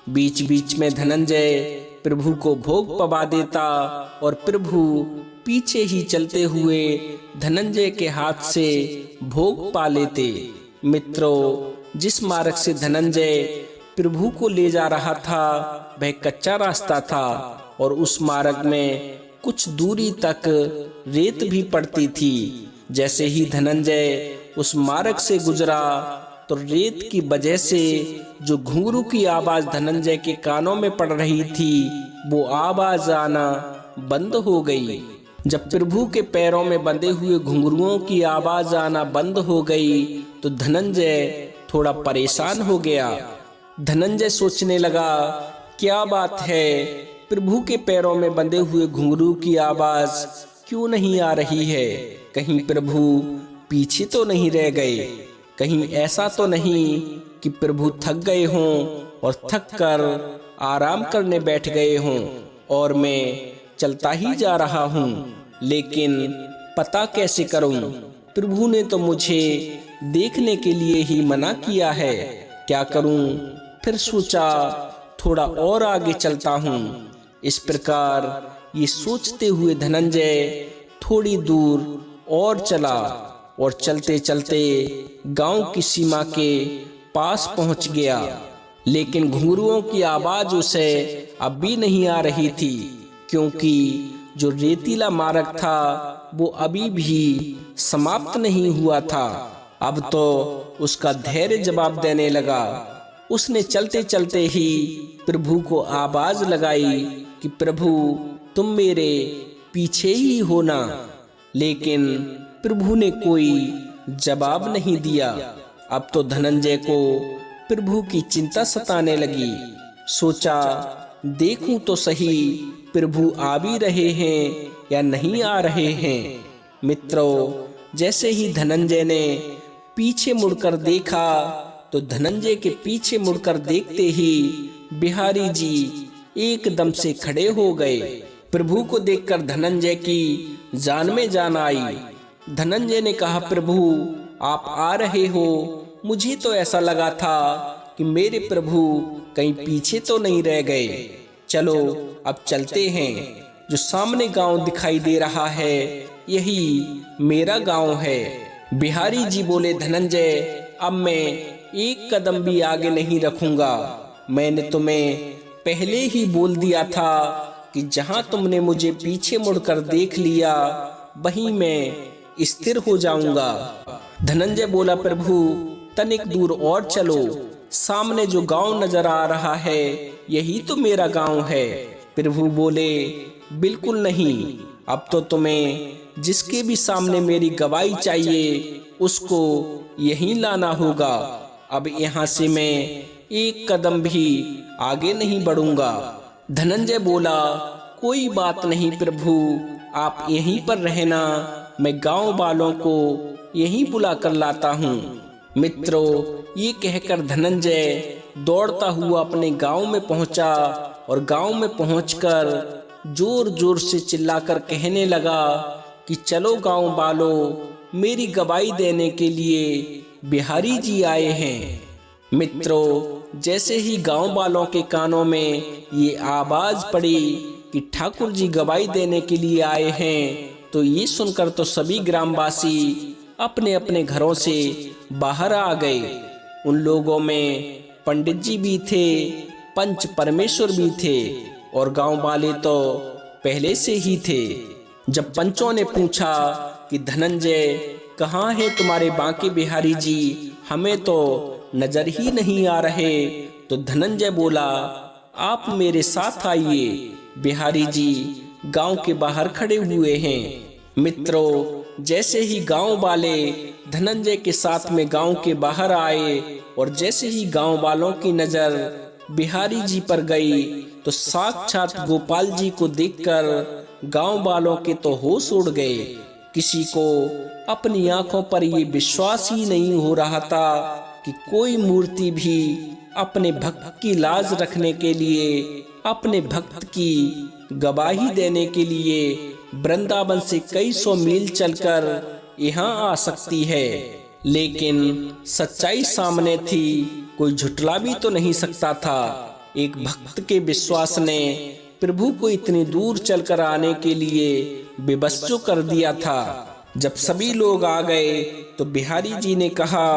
बीच बीच में धनंजय प्रभु को भोग पवा देता और प्रभु पीछे ही चलते हुए धनंजय के हाथ से भोग पा लेते। मित्रों, जिस मार्ग से धनंजय प्रभु को ले जा रहा था वह कच्चा रास्ता था और उस मार्ग में कुछ दूरी तक रेत भी पड़ती थी। जैसे ही धनंजय उस मार्ग से गुजरा तो रेत की वजह से जो घुंघरू की आवाज धनंजय के कानों में पड़ रही थी, वो आवाज आना बंद हो गई। जब प्रभु के पैरों में बंधे हुए घुंघरुओं की आवाज आना बंद हो गई तो धनंजय थोड़ा परेशान हो गया। धनंजय सोचने लगा, क्या बात है, प्रभु के पैरों में बंधे हुए घुंघरू की आवाज क्यों नहीं आ रही है? कहीं प्रभु पीछे तो नहीं रह गए? कहीं ऐसा तो नहीं कि प्रभु थक गए हों और थक कर आराम करने बैठ गए हों और मैं चलता ही जा रहा हूँ, लेकिन पता कैसे करूँ? प्रभु ने तो मुझे देखने के लिए ही मना किया है, क्या करूँ? फिर सोचा थोड़ा और आगे चलता हूँ। इस प्रकार ये सोचते हुए धनंजय थोड़ी दूर और चला और चलते चलते गांव की सीमा के पास पहुंच गया, लेकिन घुंघरुओं की आवाज उसे अब भी नहीं आ रही थी, क्योंकि जो रेतीला मार्ग था वो अभी भी समाप्त नहीं हुआ था। अब तो उसका धैर्य जवाब देने लगा। उसने चलते चलते ही प्रभु को आवाज लगाई कि प्रभु तुम मेरे पीछे ही हो ना, लेकिन प्रभु ने कोई जवाब नहीं दिया। अब तो धनंजय को प्रभु की चिंता सताने लगी। सोचा देखूं तो सही प्रभु आ भी रहे हैं या नहीं आ रहे हैं। मित्रों, जैसे ही धनंजय ने पीछे मुड़कर देखा तो धनंजय के पीछे मुड़कर देखते ही बिहारी जी एकदम से खड़े हो गए। प्रभु को देखकर धनंजय की जान में जान आई। धनंजय ने कहा, प्रभु आप आ रहे हो, मुझे तो ऐसा लगा था कि मेरे प्रभु कहीं पीछे तो नहीं रह गए। चलो अब चलते हैं। जो सामने गांव दिखाई दे रहा है यही मेरा गांव है। बिहारी जी बोले, धनंजय अब मैं एक कदम भी आगे नहीं रखूंगा। मैंने तुम्हें पहले ही बोल दिया था कि जहां तुमने मुझे पीछे मुड़कर देख लिया वहीं मैं स्थिर हो जाऊंगा। धनंजय बोला, प्रभु तनिक दूर और चलो, सामने जो गांव नजर आ रहा है यही तो मेरा गांव है। प्रभु बोले, बिल्कुल नहीं, अब तो तुम्हें जिसके भी सामने मेरी गवाही चाहिए उसको यहीं लाना होगा। अब यहाँ से मैं एक कदम भी आगे नहीं बढ़ूंगा। धनंजय बोला, कोई बात नहीं प्रभु, आप यहीं पर रहना, मैं गांव वालों को यहीं बुला कर लाता हूँ। मित्रों, ये कहकर धनंजय दौड़ता हुआ अपने गांव में पहुंचा और गांव में पहुंचकर जोर जोर से चिल्लाकर कहने लगा कि चलो गांव वालों, मेरी गवाही देने के लिए बिहारी जी आए हैं। मित्रों, जैसे ही गांव वालों के कानों में ये आवाज पड़ी कि ठाकुर जी गवाही देने के लिए आए हैं, तो ये सुनकर तो सभी ग्रामवासी अपने अपने घरों से बाहर आ गए। उन लोगों में पंडित जी भी थे, पंच परमेश्वर भी थे और गांव वाले तो पहले से ही थे। जब पंचों ने पूछा कि धनंजय कहाँ है तुम्हारे बांके बिहारी जी, हमें तो नजर ही नहीं आ रहे, तो धनंजय बोला, आप मेरे साथ आइए, बिहारी जी गांव के बाहर खड़े हुए हैं। मित्रों, जैसे ही गांव वाले धनंजय के साथ में गांव के बाहर आए और जैसे ही गांव वालों की नजर बिहारी जी पर गई तो साक्षात गोपाल जी को देखकर गांव वालों के तो होश उड़ गए। किसी को अपनी आंखों पर ये विश्वास ही नहीं हो रहा था कि कोई मूर्ति भी अपने भक्त की लाज रखने के लिए, अपने भक्त की गवाही देने के लिए वृंदावन से कई सौ मील चलकर यहाँ आ सकती है। लेकिन सच्चाई सामने थी, कोई झुठला भी तो नहीं सकता था। एक भक्त के विश्वास ने प्रभु को इतनी दूर चलकर आने के लिए विवश कर दिया था। जब सभी लोग आ गए तो बिहारी जी ने कहा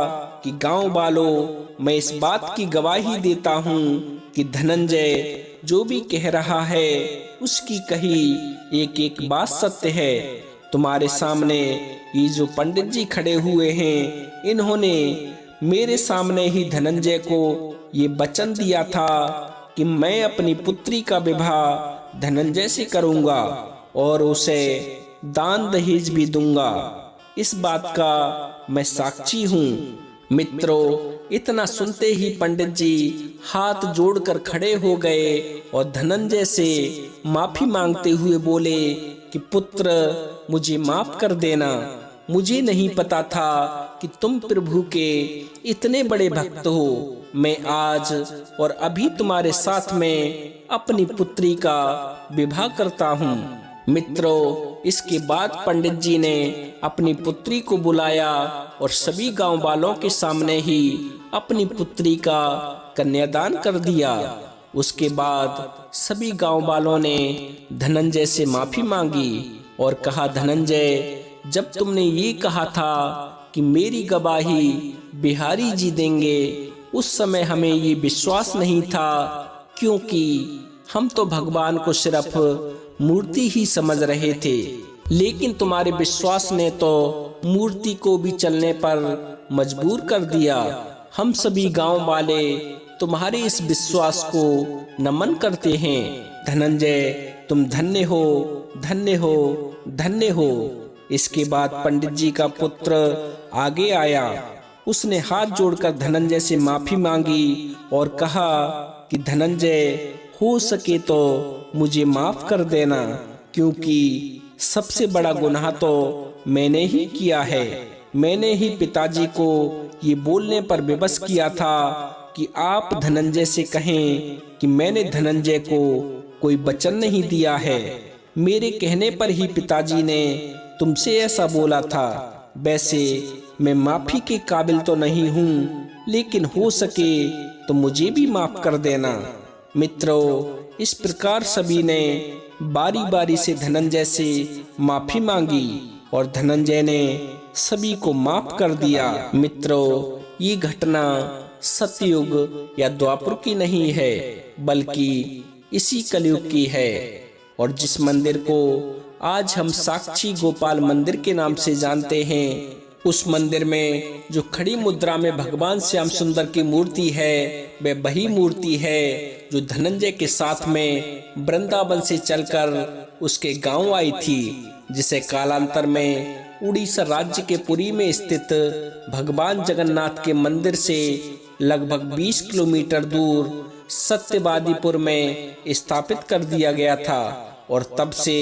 कि गांव वालों, मैं इस बात की गवाही देता हूँ कि धनंजय जो भी कह रहा है उसकी कही एक एक बात सत्य है। तुम्हारे सामने ये जो पंडित जी खड़े हुए हैं, इन्होंने मेरे सामने ही धनंजय को ये वचन दिया था कि मैं अपनी पुत्री का विवाह धनंजय से करूंगा और उसे दान दहेज भी दूंगा। इस बात का मैं साक्षी हूँ। मित्रों, इतना सुनते ही पंडित जी हाथ जोड़कर खड़े हो गए और धनंजय से माफी मांगते हुए बोले कि पुत्र, मुझे माफ कर देना। मुझे नहीं पता था कि तुम प्रभु के इतने बड़े भक्त हो। मैं आज और अभी तुम्हारे साथ में अपनी पुत्री का विवाह करता हूँ। मित्रों, इसके बाद पंडित जी ने अपनी पुत्री को बुलाया और सभी गांव वालों के सामने ही अपनी पुत्री का कन्यादान कर दिया। उसके बाद सभी गांव वालों ने धनंजय से माफी मांगी और कहा, धनंजय, जब तुमने ये कहा था कि मेरी गवाही बिहारी जी देंगे, उस समय हमें ये विश्वास नहीं था, क्योंकि हम तो भगवान को सिर्फ मूर्ति ही समझ रहे थे। लेकिन तुम्हारे विश्वास ने तो मूर्ति को भी चलने पर मजबूर कर दिया। हम सभी गांव वाले तुम्हारे इस विश्वास को नमन करते हैं। धनंजय, तुम धन्य हो, धन्य हो, धन्य हो। इसके बाद पंडित जी का पुत्र आगे आया। उसने हाथ जोड़कर धनंजय से माफी मांगी और कहा कि धनंजय, हो सके तो मुझे माफ कर देना, क्योंकि सबसे बड़ा गुनाह तो मैंने ही किया है। मैंने ही पिताजी को ये बोलने पर विवश किया था कि आप धनंजय से कहें कि मैंने धनंजय को कोई वचन नहीं दिया है। मेरे कहने पर ही पिताजी ने तुमसे ऐसा बोला था। वैसे मैं माफी के काबिल तो नहीं हूँ, लेकिन हो सके तो मुझे भी माफ कर देना। मित्रों, इस प्रकार सभी ने बारी बारी से धनंजय से माफी मांगी और धनंजय ने सभी को माफ कर दिया। मित्रों, ये घटना सतयुग या द्वापर की नहीं है, बल्कि इसी कलयुग की है। और जिस मंदिर को आज हम साक्षी गोपाल मंदिर के नाम से जानते हैं, उस मंदिर में जो खड़ी मुद्रा में भगवान श्याम सुंदर की मूर्ति है, वह वही मूर्ति है जो धनंजय के साथ में वृंदावन से चलकर उसके गांव आई थी, जिसे कालांतर में उड़ीसा राज्य के पुरी में स्थित भगवान जगन्नाथ के मंदिर से लगभग 20 किलोमीटर दूर सत्यवादीपुर में स्थापित कर दिया गया था। और तब से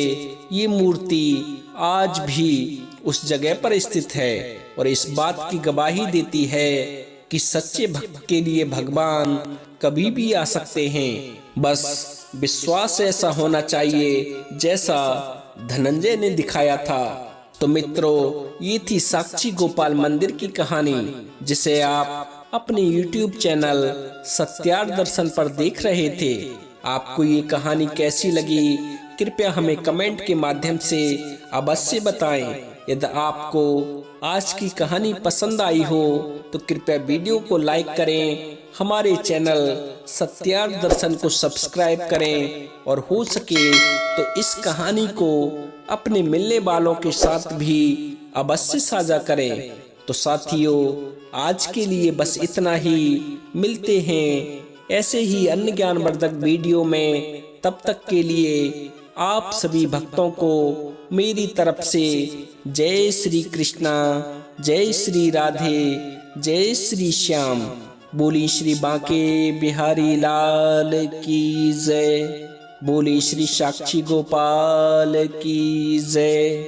ये मूर्ति आज भी उस जगह पर स्थित है और इस बात की गवाही देती है कि सच्चे भक्त के लिए भगवान कभी भी आ सकते हैं। बस विश्वास ऐसा होना चाहिए जैसा धनंजय ने दिखाया था। तो मित्रों, ये थी साक्षी गोपाल मंदिर की कहानी, जिसे आप अपने YouTube चैनल सत्यार्थ दर्शन पर देख रहे थे। आपको ये कहानी कैसी लगी, कृपया हमें कमेंट के माध्यम से अवश्य बताएं। यदि आपको आज की कहानी पसंद आई हो तो कृपया वीडियो को लाइक करें, हमारे चैनल सत्यार्थ दर्शन को सब्सक्राइब करें और हो सके तो इस कहानी को अपने मिलने वालों के साथ भी अवश्य साझा करें। तो साथियों, आज के लिए बस इतना ही। मिलते हैं ऐसे ही अन्य ज्ञानवर्धक वीडियो में। तब तक के लिए आप सभी भक्तों को मेरी तरफ से जय श्री कृष्णा, जय श्री राधे, जय श्री श्याम। बोली श्री बांके बिहारी लाल की जय। बोली श्री साक्षी गोपाल की जय।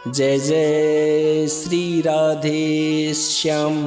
जय जय श्री राधे श्याम।